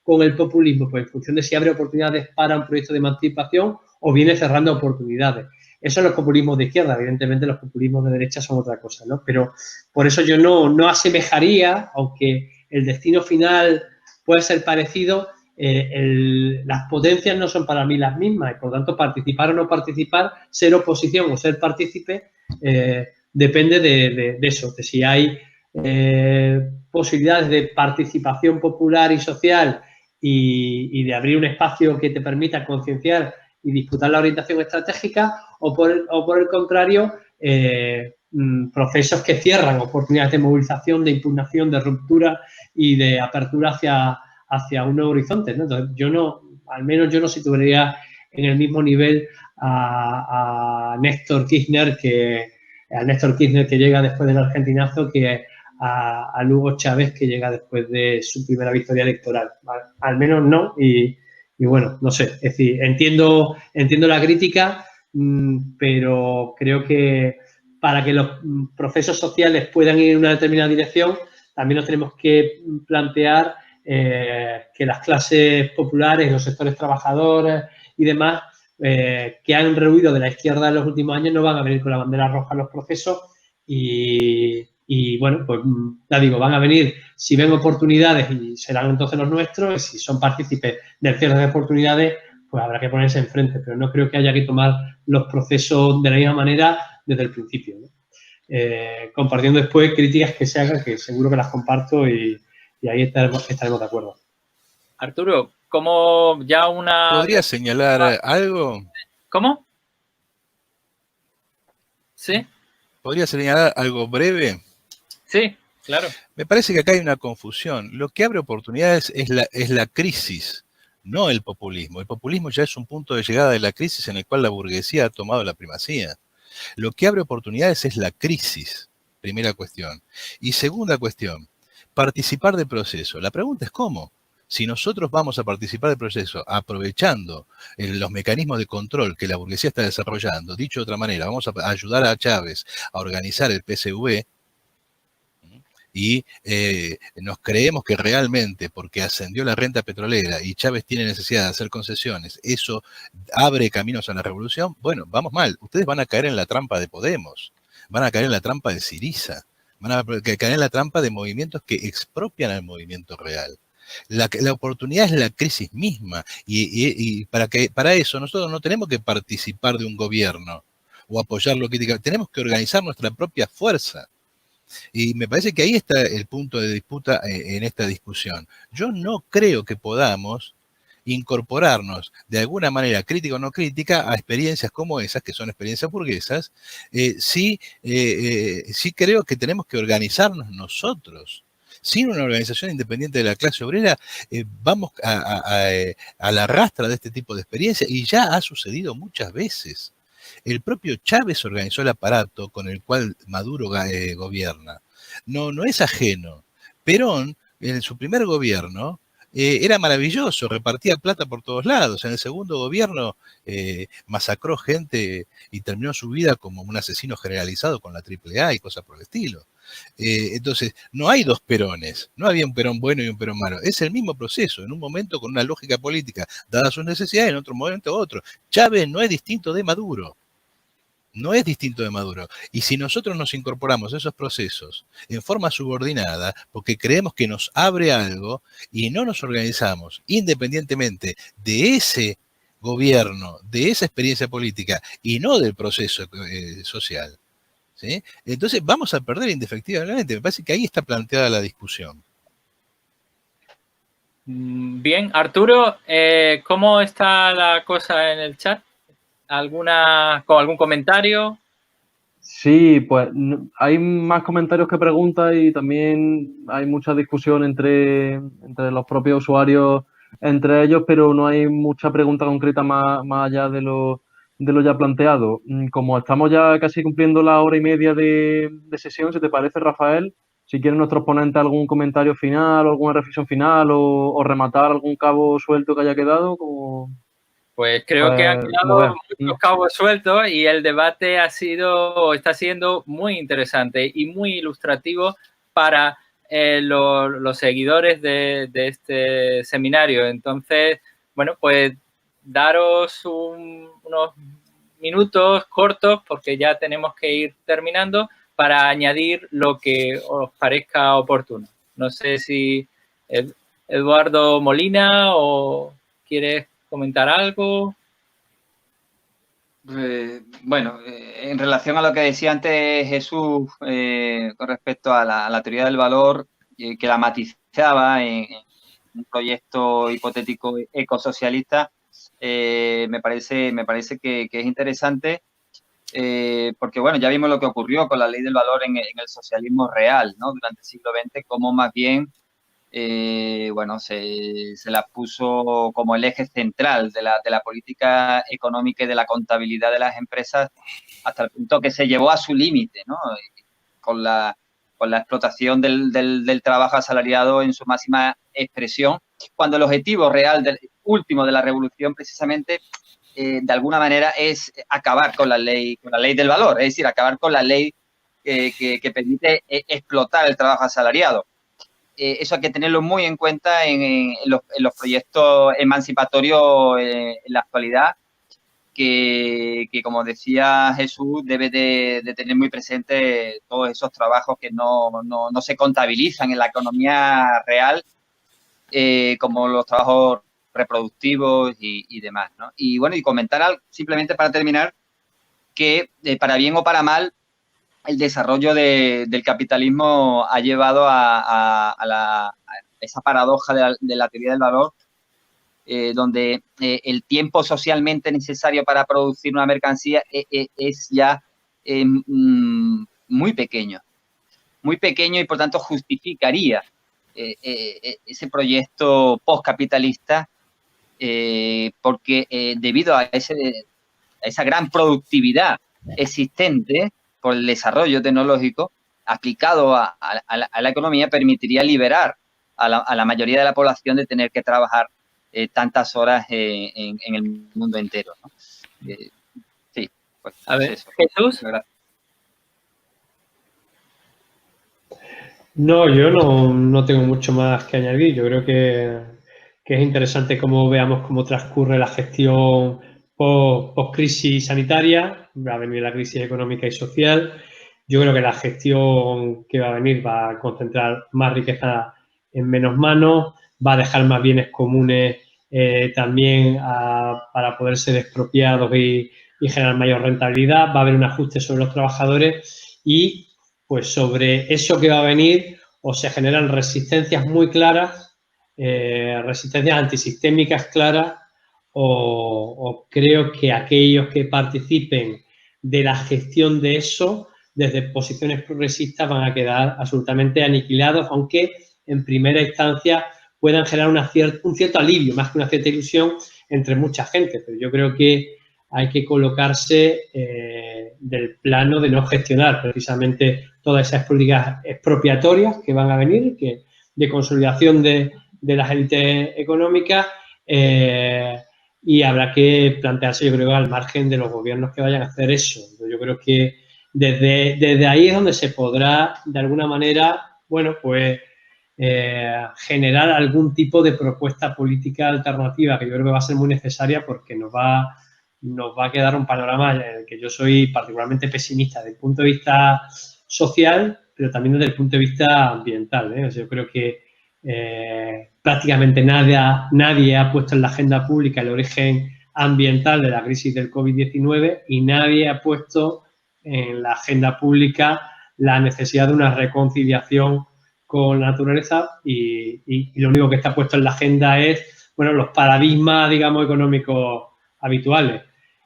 con el populismo? Pues en función de si abre oportunidades para un proyecto de emancipación o viene cerrando oportunidades. Eso es los populismos de izquierda. Evidentemente, los populismos de derecha son otra cosa, ¿no? Pero por eso yo no asemejaría, aunque el destino final puede ser parecido, las potencias no son para mí las mismas y, por lo tanto, participar o no participar, ser oposición o ser partícipe, depende de eso, de si hay posibilidades de participación popular y social y de abrir un espacio que te permita concienciar y disputar la orientación estratégica, o por el contrario, procesos que cierran oportunidades de movilización, de impugnación, de ruptura y de apertura hacia un nuevo horizonte, ¿no? Entonces, al menos yo no situaría en el mismo nivel a Néstor Kirchner que llega después del argentinazo que a Hugo Chávez, que llega después de su primera victoria electoral. Al menos no, y bueno, no sé, es decir, entiendo la crítica, pero creo que para que los procesos sociales puedan ir en una determinada dirección, también nos tenemos que plantear que las clases populares, los sectores trabajadores y demás, que han rehuido de la izquierda en los últimos años, no van a venir con la bandera roja a los procesos y bueno, pues ya digo, van a venir si ven oportunidades y serán entonces los nuestros, y si son partícipes del cierre de oportunidades, pues habrá que ponerse enfrente, pero no creo que haya que tomar los procesos de la misma manera desde el principio, ¿no? Compartiendo después críticas que se hagan, que seguro que las comparto y ahí estaremos de acuerdo. Arturo, ¿cómo ya una... ¿Podría señalar algo? ¿Cómo? ¿Sí? ¿Podría señalar algo breve? Sí, claro. Me parece que acá hay una confusión. Lo que abre oportunidades es la crisis, no el populismo. El populismo ya es un punto de llegada de la crisis en el cual la burguesía ha tomado la primacía. Lo que abre oportunidades es la crisis, primera cuestión. Y segunda cuestión, participar del proceso. La pregunta es ¿cómo? Si nosotros vamos a participar del proceso aprovechando los mecanismos de control que la burguesía está desarrollando, dicho de otra manera, vamos a ayudar a Chávez a organizar el PSV, y nos creemos que realmente porque ascendió la renta petrolera y Chávez tiene necesidad de hacer concesiones, eso abre caminos a la revolución, bueno, vamos mal. Ustedes van a caer en la trampa de Podemos, van a caer en la trampa de Syriza. van a caer en la trampa de movimientos que expropian al movimiento real. La oportunidad es la crisis misma y para eso nosotros no tenemos que participar de un gobierno o apoyarlo críticamente, tenemos que organizar nuestra propia fuerza. Y me parece que ahí está el punto de disputa en esta discusión. Yo no creo que podamos incorporarnos de alguna manera, crítica o no crítica, a experiencias como esas, que son experiencias burguesas. Sí creo que tenemos que organizarnos nosotros. Sin una organización independiente de la clase obrera, vamos a la rastra de este tipo de experiencias, y ya ha sucedido muchas veces. El propio Chávez organizó el aparato con el cual Maduro gobierna. No es ajeno. Perón, en su primer gobierno, era maravilloso, repartía plata por todos lados. En el segundo gobierno masacró gente y terminó su vida como un asesino generalizado con la AAA y cosas por el estilo. Entonces, no hay dos Perones, no había un Perón bueno y un Perón malo, es el mismo proceso, en un momento con una lógica política, dadas sus necesidades, en otro momento otro. Chávez no es distinto de Maduro. No es distinto de Maduro. Y si nosotros nos incorporamos a esos procesos en forma subordinada, porque creemos que nos abre algo y no nos organizamos independientemente de ese gobierno, de esa experiencia política y no del proceso social, ¿sí? Entonces vamos a perder indefectiblemente. Me parece que ahí está planteada la discusión. Bien, Arturo, ¿cómo está la cosa en el chat? ¿Algún comentario? Sí, pues hay más comentarios que preguntas y también hay mucha discusión entre los propios usuarios, entre ellos, pero no hay mucha pregunta concreta más allá de lo ya planteado. Como estamos ya casi cumpliendo la hora y media de sesión, si te parece, Rafael, si quieren nuestros ponentes algún comentario final o alguna reflexión final o rematar algún cabo suelto que haya quedado, como... Pues creo que han quedado muchos cabos sueltos y el debate está siendo muy interesante y muy ilustrativo para los seguidores de este seminario. Entonces, bueno, pues daros unos minutos cortos, porque ya tenemos que ir terminando, para añadir lo que os parezca oportuno. No sé si Eduardo Molina o quieres comentar algo. Bueno, en relación a lo que decía antes Jesús con respecto a la teoría del valor, que la matizaba en un proyecto hipotético ecosocialista, me parece que es interesante, porque bueno, ya vimos lo que ocurrió con la ley del valor en el socialismo real, ¿no? Durante el siglo XX, como más bien bueno, se la puso como el eje central de la política económica y de la contabilidad de las empresas, hasta el punto que se llevó a su límite, ¿no? Con la explotación del trabajo asalariado en su máxima expresión, cuando el objetivo real último de la revolución precisamente de alguna manera es acabar con la ley del valor, es decir, acabar con la ley que permite explotar el trabajo asalariado. Eso hay que tenerlo muy en cuenta en los proyectos emancipatorios en la actualidad, que como decía Jesús, debe de tener muy presente todos esos trabajos que no se contabilizan en la economía real, como los trabajos reproductivos y demás, ¿no? Y bueno, y comentar algo, simplemente para terminar, que para bien o para mal, el desarrollo del capitalismo ha llevado a esa paradoja de la teoría del valor, donde el tiempo socialmente necesario para producir una mercancía es ya muy pequeño y por tanto justificaría ese proyecto postcapitalista, porque debido a esa gran productividad existente por el desarrollo tecnológico aplicado a la economía, permitiría liberar a la mayoría de la población de tener que trabajar tantas horas en el mundo entero, ¿no? Sí, pues a ver, eso. Jesús. No, yo no tengo mucho más que añadir. Yo creo que es interesante cómo veamos cómo transcurre la gestión post-crisis sanitaria. Va a venir la crisis económica y social Yo creo que la gestión que va a venir va a concentrar más riqueza en menos manos, va a dejar más bienes comunes también para poder ser expropiados y generar mayor rentabilidad, va a haber un ajuste sobre los trabajadores y pues sobre eso que va a venir o se generan resistencias muy claras, resistencias antisistémicas claras o creo que aquellos que participen de la gestión de eso desde posiciones progresistas van a quedar absolutamente aniquilados, aunque en primera instancia puedan generar un cierto alivio, más que una cierta ilusión entre mucha gente. Pero yo creo que hay que colocarse del plano de no gestionar precisamente todas esas políticas expropiatorias que van a venir, que de consolidación de las élites económicas, y habrá que plantearse, yo creo, al margen de los gobiernos que vayan a hacer eso. Yo creo que desde ahí es donde se podrá, de alguna manera, bueno, pues generar algún tipo de propuesta política alternativa que yo creo que va a ser muy necesaria porque nos va a quedar un panorama en el que yo soy particularmente pesimista desde el punto de vista social, pero también desde el punto de vista ambiental. O sea, yo creo que prácticamente nadie ha puesto en la agenda pública el origen ambiental de la crisis del COVID-19 y nadie ha puesto en la agenda pública la necesidad de una reconciliación con la naturaleza y lo único que está puesto en la agenda es, bueno, los paradigmas, digamos, económicos habituales.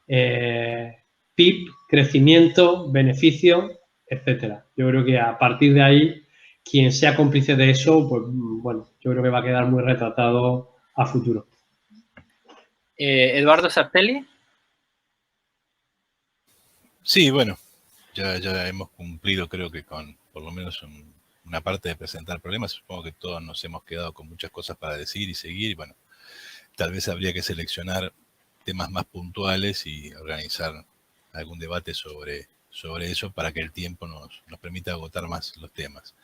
PIB, crecimiento, beneficio, etcétera. Yo creo que a partir de ahí, quien sea cómplice de eso, pues bueno, yo creo que va a quedar muy retratado a futuro. Eduardo Sartelli. Sí, bueno, ya hemos cumplido, creo que con por lo menos una parte de presentar problemas. Supongo que todos nos hemos quedado con muchas cosas para decir y seguir. Y bueno, tal vez habría que seleccionar temas más puntuales y organizar algún debate sobre eso para que el tiempo nos permita agotar más los temas.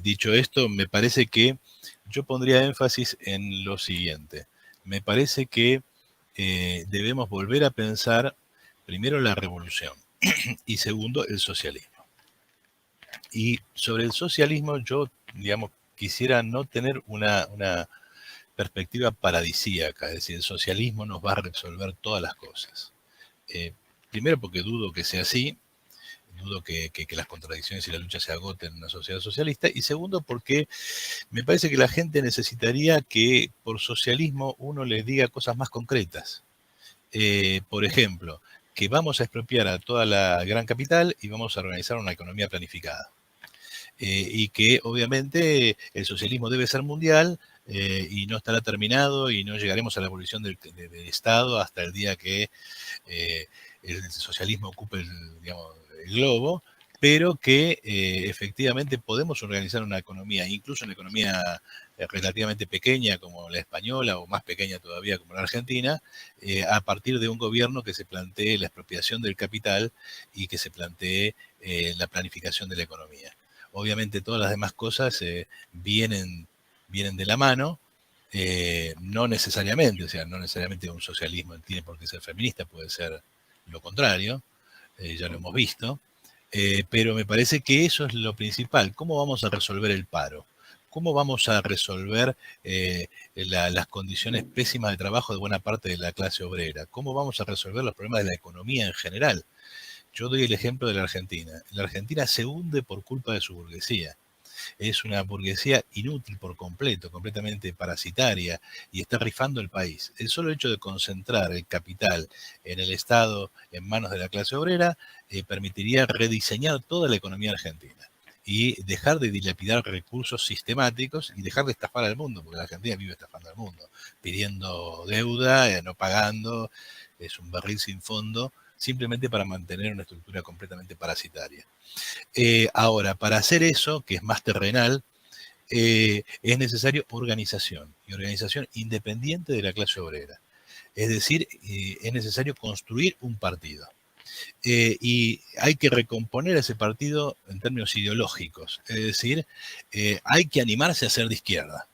Dicho esto, me parece que yo pondría énfasis en lo siguiente. Me parece que debemos volver a pensar primero la revolución y segundo el socialismo. Y sobre el socialismo yo, digamos, quisiera no tener una perspectiva paradisíaca, es decir, el socialismo nos va a resolver todas las cosas. Primero porque dudo que sea así, dudo que las contradicciones y la lucha se agoten en una sociedad socialista, y segundo porque me parece que la gente necesitaría que por socialismo uno les diga cosas más concretas. Por ejemplo, que vamos a expropiar a toda la gran capital y vamos a organizar una economía planificada. Y que obviamente el socialismo debe ser mundial y no estará terminado y no llegaremos a la abolición del Estado hasta el día que el socialismo ocupe el globo, pero que efectivamente podemos organizar una economía, incluso una economía relativamente pequeña como la española o más pequeña todavía como la argentina, a partir de un gobierno que se plantee la expropiación del capital y que se plantee la planificación de la economía. Obviamente todas las demás cosas vienen de la mano, no necesariamente, o sea, no necesariamente un socialismo tiene por qué ser feminista, puede ser lo contrario, ya lo hemos visto, pero me parece que eso es lo principal. ¿Cómo vamos a resolver el paro? ¿Cómo vamos a resolver las condiciones pésimas de trabajo de buena parte de la clase obrera? ¿Cómo vamos a resolver los problemas de la economía en general? Yo doy el ejemplo de la Argentina. La Argentina se hunde por culpa de su burguesía. Es una burguesía inútil por completo, completamente parasitaria, y está rifando el país. El solo hecho de concentrar el capital en el Estado, en manos de la clase obrera, permitiría rediseñar toda la economía argentina y dejar de dilapidar recursos sistemáticos y dejar de estafar al mundo, porque la Argentina vive estafando al mundo, pidiendo deuda, no pagando, es un barril sin fondo, simplemente para mantener una estructura completamente parasitaria. Ahora, para hacer eso, que es más terrenal, es necesario organización, y organización independiente de la clase obrera. Es decir, es necesario construir un partido. Y hay que recomponer ese partido en términos ideológicos. Es decir, hay que animarse a ser de izquierda.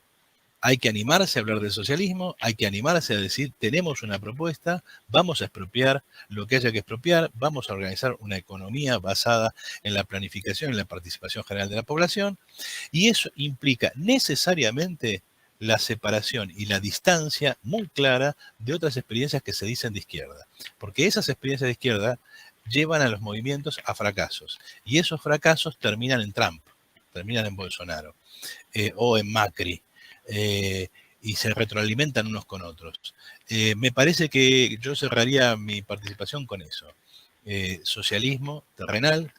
Hay que animarse a hablar del socialismo, hay que animarse a decir, tenemos una propuesta, vamos a expropiar lo que haya que expropiar, vamos a organizar una economía basada en la planificación y la participación general de la población, y eso implica necesariamente la separación y la distancia muy clara de otras experiencias que se dicen de izquierda, porque esas experiencias de izquierda llevan a los movimientos a fracasos, y esos fracasos terminan en Trump, terminan en Bolsonaro, o en Macri, y se retroalimentan unos con otros. Me parece que yo cerraría mi participación con eso. Socialismo terrenal,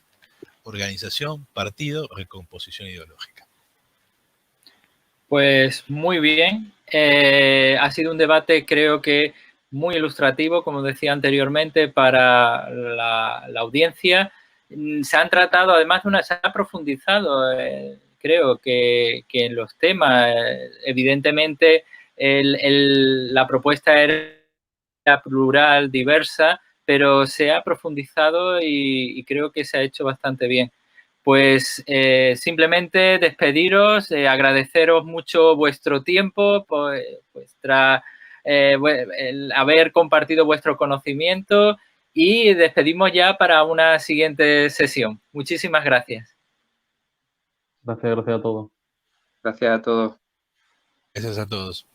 organización, partido, recomposición ideológica. Pues muy bien. Ha sido un debate, creo que muy ilustrativo, como decía anteriormente, para la audiencia. Se han tratado, además se ha profundizado, creo que en los temas. Evidentemente, la propuesta era plural, diversa, pero se ha profundizado y creo que se ha hecho bastante bien. Pues simplemente despediros, agradeceros mucho vuestro tiempo, el haber compartido vuestro conocimiento y despedimos ya para una siguiente sesión. Muchísimas gracias. Gracias a todos. Gracias a todos. Gracias a todos.